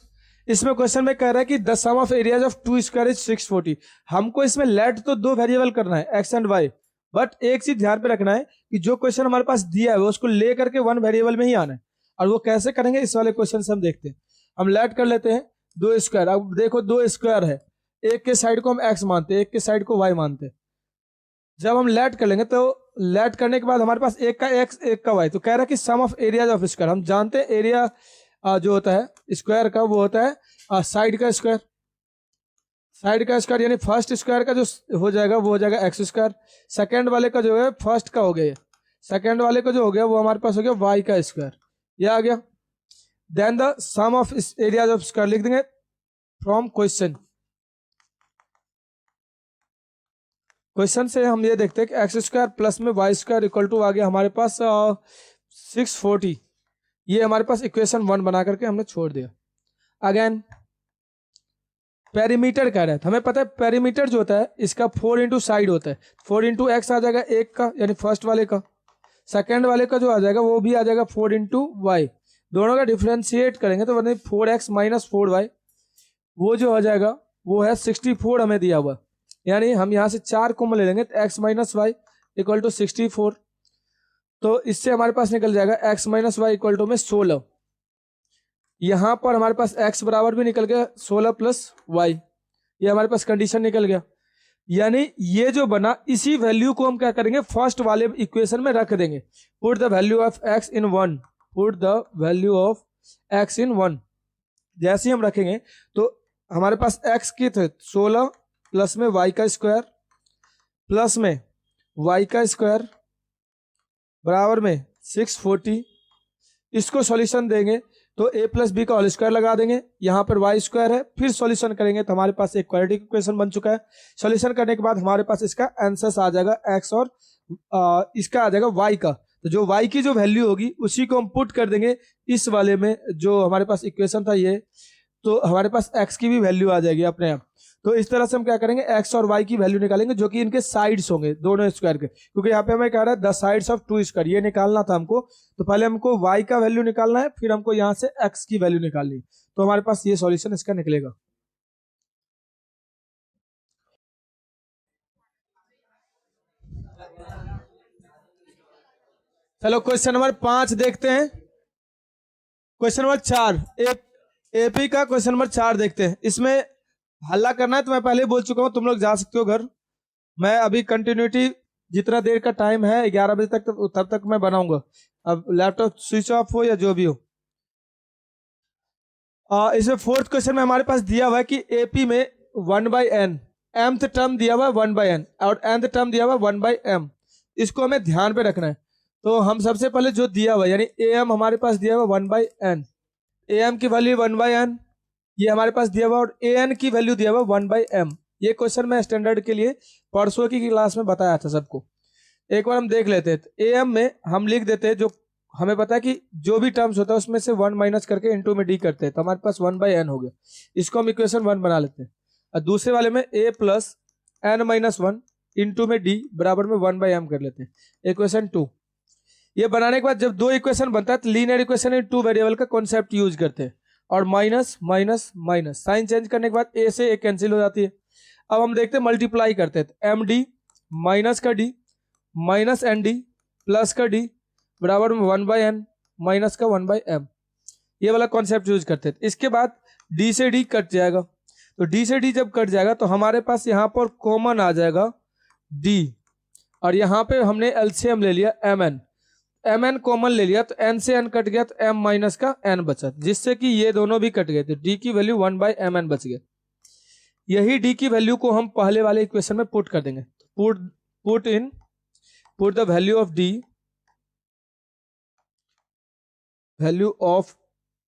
इसमें क्वेश्चन में कह रहा है कि the sum of areas of 2 square is 640। हमको इसमें लेट तो 2 वेरिएबल करना है x एंड y, बट एक चीज ध्यान पे रखना है कि जो क्वेश्चन हमारे पास दिया है उसको ले करके 1 वेरिएबल में ही आना है। और वो कैसे करेंगे इस वाले क्वेश्चन से हम देखते हैं। हम लेट कर लेते हैं 2 स्क्वायर। अब देखो 2 स्क्वायर है, एक के साइड को हम x मानते हैं, एक के साइड को y मानते हैं। जब हम लेट कर लेंगे तो लेट करने के बाद हमारे पास एक का x एक का y, तो कह रहा है कि sum of areas of square. हम जानते हैं एरिया जो होता है स्क्वायर का वो होता है साइड का स्क्वायर। साइड का स्क्वायर यानी फर्स्ट स्क्वायर का जो हो जाएगा वो हो जाएगा एक्स स्क्वायर, सेकेंड वाले का जो है फर्स्ट का हो गया, सेकेंड वाले का जो हो गया वो हमारे पास हो गया वाई का स्क्वायर, ये आ गया। Then the sum of areas of square लिख देंगे फ्रॉम क्वेश्चन। क्वेश्चन से हम ये देखते हैं कि एक्स स्क्वायर प्लस में वाई स्क्वायर इक्वल टू आ गया हमारे पास 640। ये हमारे पास इक्वेशन 1 बना करके हमने छोड़ दिया। अगेन पेरीमीटर कह रहा है, हमें पता है पेरीमीटर जो होता है इसका 4 इंटू साइड होता है। 4 इंटू एक्स आ जाएगा एक का यानी फर्स्ट वाले का, सेकेंड वाले का जो आ जाएगा वो भी आ जाएगा 4 इंटू वाई। दोनों का डिफ्रेंशिएट करेंगे तो बने 4x माइनस 4y, वो जो हो जाएगा वो है 64 हमें दिया हुआ, यानी हम यहाँ से 4 को ले लेंगे तो x minus Y equal to 64। तो इससे हमारे पास निकल जाएगा x minus Y equal to में 16। यहाँ पर हमारे पास x बराबर भी निकल गया 16 प्लस वाई, ये हमारे पास कंडीशन निकल गया। यानी ये जो बना इसी वैल्यू को हम क्या करेंगे फर्स्ट वाले इक्वेशन में रख देंगे। Put the value of x in 1, put the value of x इन 1। जैसे ही हम रखेंगे तो हमारे पास x की थे 16 प्लस में y का स्क्वायर प्लस में y का स्क्वायर बराबर में 640। इसको सॉल्यूशन देंगे तो a प्लस बी का होल स्क्वायर लगा देंगे, यहाँ पर y स्क्वायर है, फिर सॉल्यूशन करेंगे तो हमारे पास एक क्वाड्रेटिक इक्वेशन बन चुका है। सॉल्यूशन करने के बाद हमारे पास इसका आंसर आ जाएगा x और इसका आ जाएगा y का। तो जो y की जो वैल्यू होगी उसी को हम पुट कर देंगे इस वाले में, जो हमारे पास इक्वेशन था ये, तो हमारे पास x की भी वैल्यू आ जाएगी अपने आप। तो इस तरह से हम क्या करेंगे, x और y की वैल्यू निकालेंगे जो कि इनके साइड्स होंगे दोनों स्क्वायर के, क्योंकि यहाँ पे हमें कह रहा है the sides of two square, ये निकालना था हमको। तो पहले हमको y का वैल्यू निकालना है, फिर हमको यहाँ से x की वैल्यू निकालनी है। तो हमारे पास ये सॉल्यूशन इसका निकलेगा। चलो क्वेश्चन नंबर 5 देखते हैं। क्वेश्चन नंबर 4, एपी का क्वेश्चन नंबर 4 देखते हैं। इसमें हल्ला करना है तो मैं पहले ही बोल चुका हूं, तुम लोग जा सकते हो घर। मैं अभी कंटिन्यूटी जितना देर का टाइम है 11 बजे तक, तब तक मैं बनाऊंगा। अब लैपटॉप स्विच ऑफ हो या जो भी हो। इसमें फोर्थ क्वेश्चन में हमारे पास दिया हुआ है कि एपी में 1/n, mth टर्म दिया हुआ है 1/n और nth टर्म दिया हुआ है 1/m। इसको हमें ध्यान पे रखना है। तो हम सबसे पहले जो दिया हुआ है यानी am हमारे पास दिया हुआ 1/n, am की वैल्यू 1/n ये हमारे पास दिया हुआ, और an की वैल्यू दिया हुआ 1/m। ये क्वेश्चन मैं स्टैंडर्ड के लिए परसों की क्लास में बताया था सबको, एक बार हम देख लेते हैं। तो am में हम लिख देते हैं, जो हमें पता है कि जो भी टर्म्स होता है उसमें से 1 माइनस करके इनटू में d करते हैं, तो हमारे पास 1/n हो गया। इसको हम इक्वेशन 1 बना लेते हैं। और दूसरे वाले में a प्लस n-1 इंटू में d बराबर में 1/m कर लेते हैं, इक्वेशन 2। ये बनाने के बाद जब दो इक्वेशन बनता है तो लीनियर इक्वेशन में टू वेरिएबल का कॉन्सेप्ट यूज करते हैं, और minus minus minus sign change करने के बाद a से a कैंसिल हो जाती है। अब हम देखते हैं मल्टीप्लाई करते हैं, तो md माइनस का d माइनस nd प्लस का d बराबर में 1/n माइनस का 1/m, ये वाला कॉन्सेप्ट यूज करते हैं। इसके बाद d से d कट जाएगा, तो d से d जब कट जाएगा तो हमारे पास यहाँ पर कॉमन आ जाएगा d, और यहाँ पे हमने एलसीएम ले लिया mn कॉमन ले लिया, तो n से n कट गया तो m माइनस का n बचा, जिससे कि ये दोनों भी कट गए, तो d की वैल्यू 1/mn बच गया। यही d की वैल्यू को हम पहले वाले इक्वेशन में पुट कर देंगे। Put the value of d, value of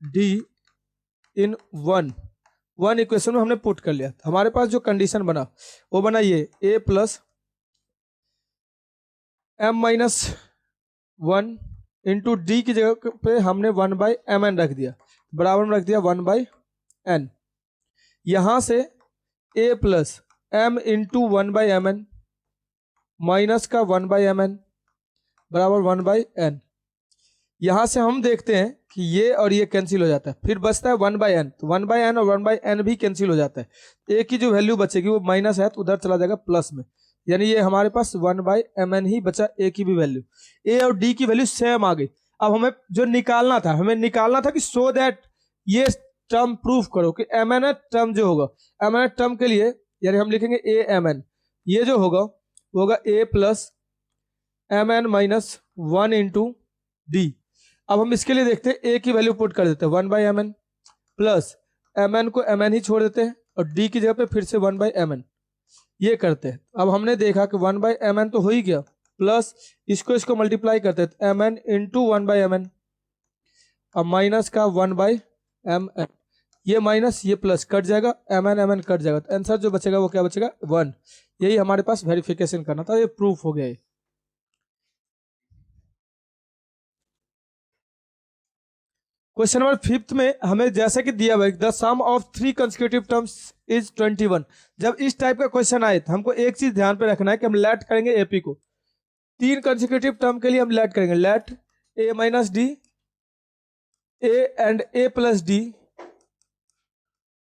d in one equation में हमने पुट कर लिया। हमारे पास जो कंडीशन बना वो बना ये a plus m-1 into D की जगह पे हमने 1/mn रख दिया, बराबर में रख दिया 1/n। यहां से a plus m into 1/mn minus का 1/mn बराबर 1/n। यहां से हम देखते हैं कि ये और ये कैंसिल हो जाता है, फिर बचता है 1/n, तो 1/n और 1/n भी कैंसिल हो जाता है। a की जो वैल्यू बचेगी वो माइनस है तो उधर चला जाएगा प्लस में, यानी ये हमारे पास 1/mn ही बचा। a की भी वैल्यू, a और d की वैल्यू सेम आ गई। अब हमें जो निकालना था, हमें निकालना था कि सो दैट ये टर्म प्रूफ करो कि mn टर्म जो होगा, mn टर्म के लिए यानी हम लिखेंगे amn, ये जो होगा वो होगा a plus mn minus 1 into D. अब हम इसके लिए देखते हैं, a की वैल्यू पुट कर देते हैं 1/mn प्लस mn को mn ही छोड़ देते हैं, और d की जगह पे फिर से 1/mn ये करते हैं। अब हमने देखा कि 1/mn तो हो ही गया, प्लस इसको मल्टीप्लाई करते हैं, तो mn इंटू 1/mn, अब माइनस का 1/mn, ये माइनस ये प्लस कट जाएगा, mn कट जाएगा, तो आंसर जो बचेगा वो क्या बचेगा 1। यही हमारे पास वेरिफिकेशन करना था, ये प्रूफ हो गया। क्वेश्चन नंबर 5 में हमें जैसे कि दिया हुआ the sum of 3 consecutive terms is 21। जब इस टाइप का क्वेश्चन आए तो हमको एक चीज ध्यान पे रखना है कि हम लेट करेंगे एपी को 3 कंसेक्यूटिव टर्म के लिए। हम लेट करेंगे, let a minus d, a and a plus d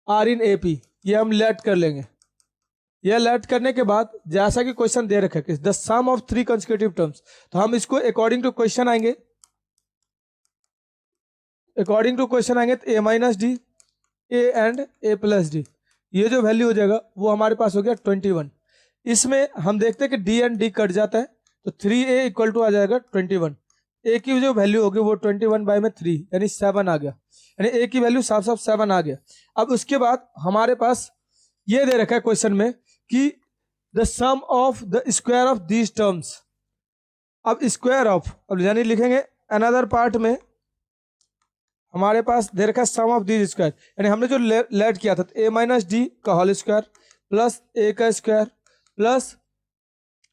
are in AP, ये हम लेट कर लेंगे। यह लेट करने के बाद जैसा कि क्वेश्चन दे रखा है the sum of 3 consecutive terms, तो हम इसको अकॉर्डिंग टू क्वेश्चन आएंगे, अकॉर्डिंग टू क्वेश्चन आएंगे तो a minus d, a and a plus d, ये जो वैल्यू हो जाएगा वो हमारे पास हो गया 21। इसमें हम देखते हैं कि d एंड d कट जाता है, तो 3a इक्वल टू आ जाएगा 21। a की जो वैल्यू होगी वो 21/3 यानी 7 आ गया, यानी a की वैल्यू साफ साफ 7 आ गया। अब उसके बाद हमारे पास ये दे रखा है क्वेश्चन में कि the sum of the square of these terms. अब स्क्वायर ऑफ, अब यानी लिखेंगे अनदर पार्ट में हमारे पास दे रखा है सम ऑफ दीज स्क्वायर, यानी हमने जो लेट किया था a माइनस डी का होल स्क्वायर प्लस a का square plus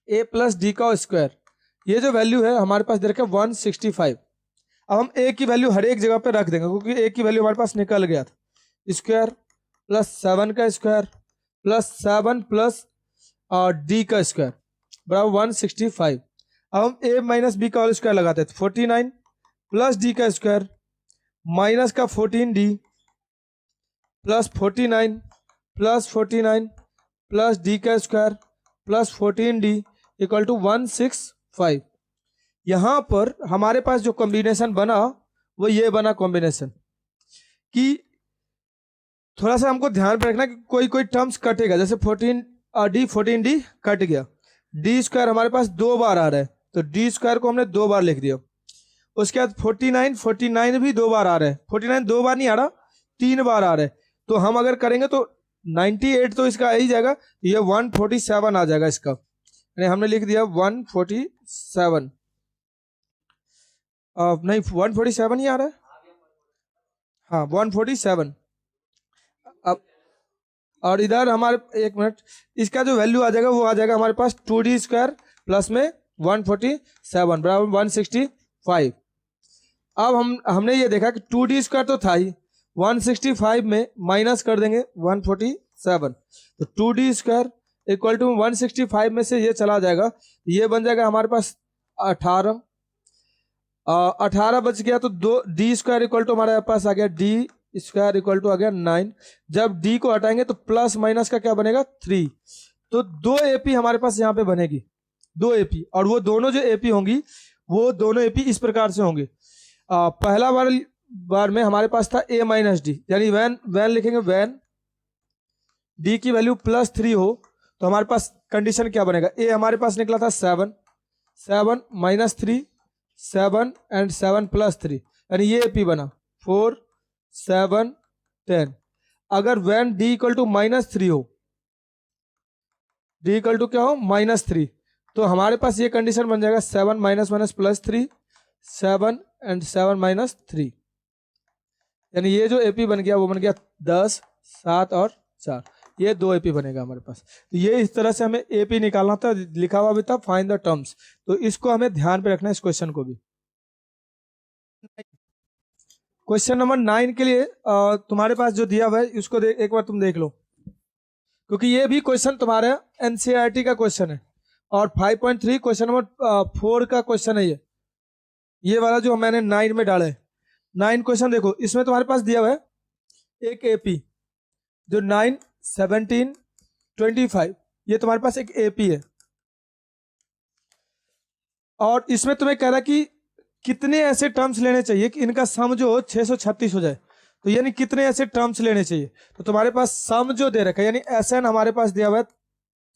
a plus D का स्क्वायर, ये जो वैल्यू है हमारे पास दे रखा है 165। अब हम ए की वैल्यू हर एक जगह पे रख देंगे क्योंकि ए की वैल्यू हमारे पास निकल गया था। स्क्वायर प्लस 7 का स्क्वायर प्लस 7 प्लस डी का स्क्वायर बराबर 165। अब हम ए माइनस बी का होल स्क्वायर लगाते हैं तो 49 प्लस डी का स्क्वायर माइनस का 14d plus 49 plus 49 plus D का square plus 14d equal to 165। यहाँ पर हमारे पास जो कॉम्बिनेशन बना वो ये बना कॉम्बिनेशन कि थोड़ा सा हमको ध्यान में रखना कि कोई कोई टर्म्स कटेगा, जैसे 14d कट गया, डी स्क्वायर हमारे पास 2 बार आ रहा है तो डी स्क्वायर को हमने 2 बार लिख दिया। उसके बाद 49 भी 2 बार आ रहा है, 49 2 बार नहीं आ रहा 3 बार आ रहा है, तो हम अगर करेंगे तो 98 तो इसका आ ही जाएगा, ये 147 आ जाएगा इसका, यानी हमने लिख दिया 147। नहीं 147 ही आ रहा है, हाँ 147। अब और इधर हमारे एक मिनट, इसका जो वैल्यू आ जाएगा वो आ जाएगा हमारे पास 2d स्क्वायर प्लस में 147 बराबर 165। अब हमने ये देखा कि 2d स्क्वायर तो था ही, 165 में माइनस कर देंगे 147 तो 2d स्क्वायर इक्वल टू 165 में से ये चला जाएगा, ये बन जाएगा हमारे पास 18 बच गया तो 2d स्क्वायर इक्वल टू हमारे पास आ गया d स्क्वायर इक्वल टू आ गया 9। जब d को हटाएंगे तो प्लस माइनस का क्या बनेगा 3, तो 2 AP हमारे पास यहाँ पे बनेगी, 2 AP, और वो दोनों जो AP होंगी वो दोनों AP इस प्रकार से होंगे। पहला बार में हमारे पास था a माइनस डी, यानी वैन लिखेंगे, वैन d की वैल्यू +3 हो तो हमारे पास कंडीशन क्या बनेगा, a हमारे पास निकला था 7 माइनस 3 7 एंड 7 प्लस 3, यानी ये AP बना 4 7 10। अगर वैन d इक्वल टू -3 हो, d इक्वल टू क्या हो -3, तो हमारे पास ये कंडीशन बन जाएगा 7 माइनस माइनस +3 7 एंड 7 माइनस 3, यानी ये जो AP बन गया वो बन गया 10 7 और 4, ये 2 AP बनेगा हमारे पास। तो ये इस तरह से हमें AP निकालना था, लिखा हुआ भी था फाइंड द टर्म्स, तो इसको हमें ध्यान पे रखना है इस क्वेश्चन को भी। क्वेश्चन नंबर 9 के लिए तुम्हारे पास जो दिया हुआ है उसको एक बार तुम देख लो, क्योंकि ये भी क्वेश्चन तुम्हारे NCERT का क्वेश्चन है और 5.3 क्वेश्चन नंबर 4 का क्वेश्चन है ये वाला जो मैंने 9 में डाला है। 9 क्वेश्चन देखो, इसमें तुम्हारे पास दिया हुआ है एक AP जो 9 17 25, ये तुम्हारे पास एक AP है और इसमें तुम्हें कह रहा है कि कितने ऐसे टर्म्स लेने चाहिए कि इनका सम जो 636 हो जाए, तो यानी कितने ऐसे टर्म्स लेने चाहिए, तो तुम्हारे पास सम जो दे रखा है, यानी SN हमारे पास दिया हुआ है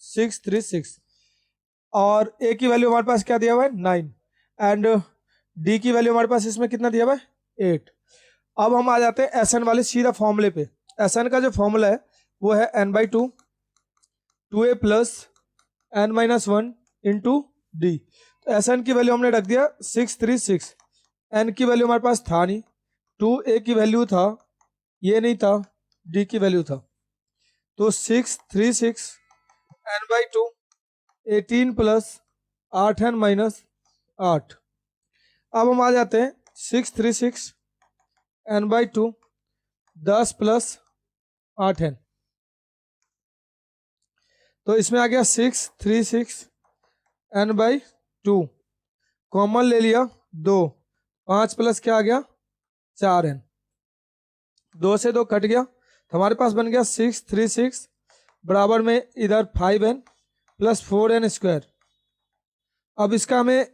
636 और A की वैल्यू हमारे पास क्या दिया हुआ है 9 एंड D की वैल्यू हमारे पास इसमें कितना दिया हुआ है 8। अब हम आ जाते हैं SN वाले सीधा फॉर्मूले पे। SN का जो फॉर्मूला है वो है n/2 2a plus n-1 into D. तो SN की वैल्यू हमने रख दिया 636, n की वैल्यू हमारे पास था नहीं, 2a की वैल्यू था, ये नहीं था, d की वैल्यू था, तो 636 n/2 18 प्लस 8n-8। अब हम आ जाते हैं 636 n/2 10 प्लस 8n, तो इसमें आ गया 636 n/2, कॉमन ले लिया 2, 5 प्लस क्या आ गया 4n, 2 से 2 कट गया तो हमारे पास बन गया 636 बराबर में इधर 5n प्लस 4n स्क्वायर। अब इसका हमें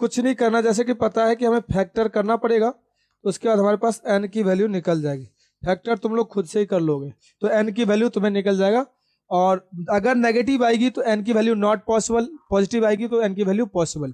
कुछ नहीं करना, जैसे कि पता है कि हमें फैक्टर करना पड़ेगा, तो उसके बाद हमारे पास n की वैल्यू निकल जाएगी। फैक्टर तुम लोग खुद से ही कर लोगे तो n की वैल्यू तुम्हें निकल जाएगा, और अगर नेगेटिव आएगी तो n की वैल्यू नॉट पॉसिबल, पॉजिटिव आएगी तो n की वैल्यू पॉसिबल।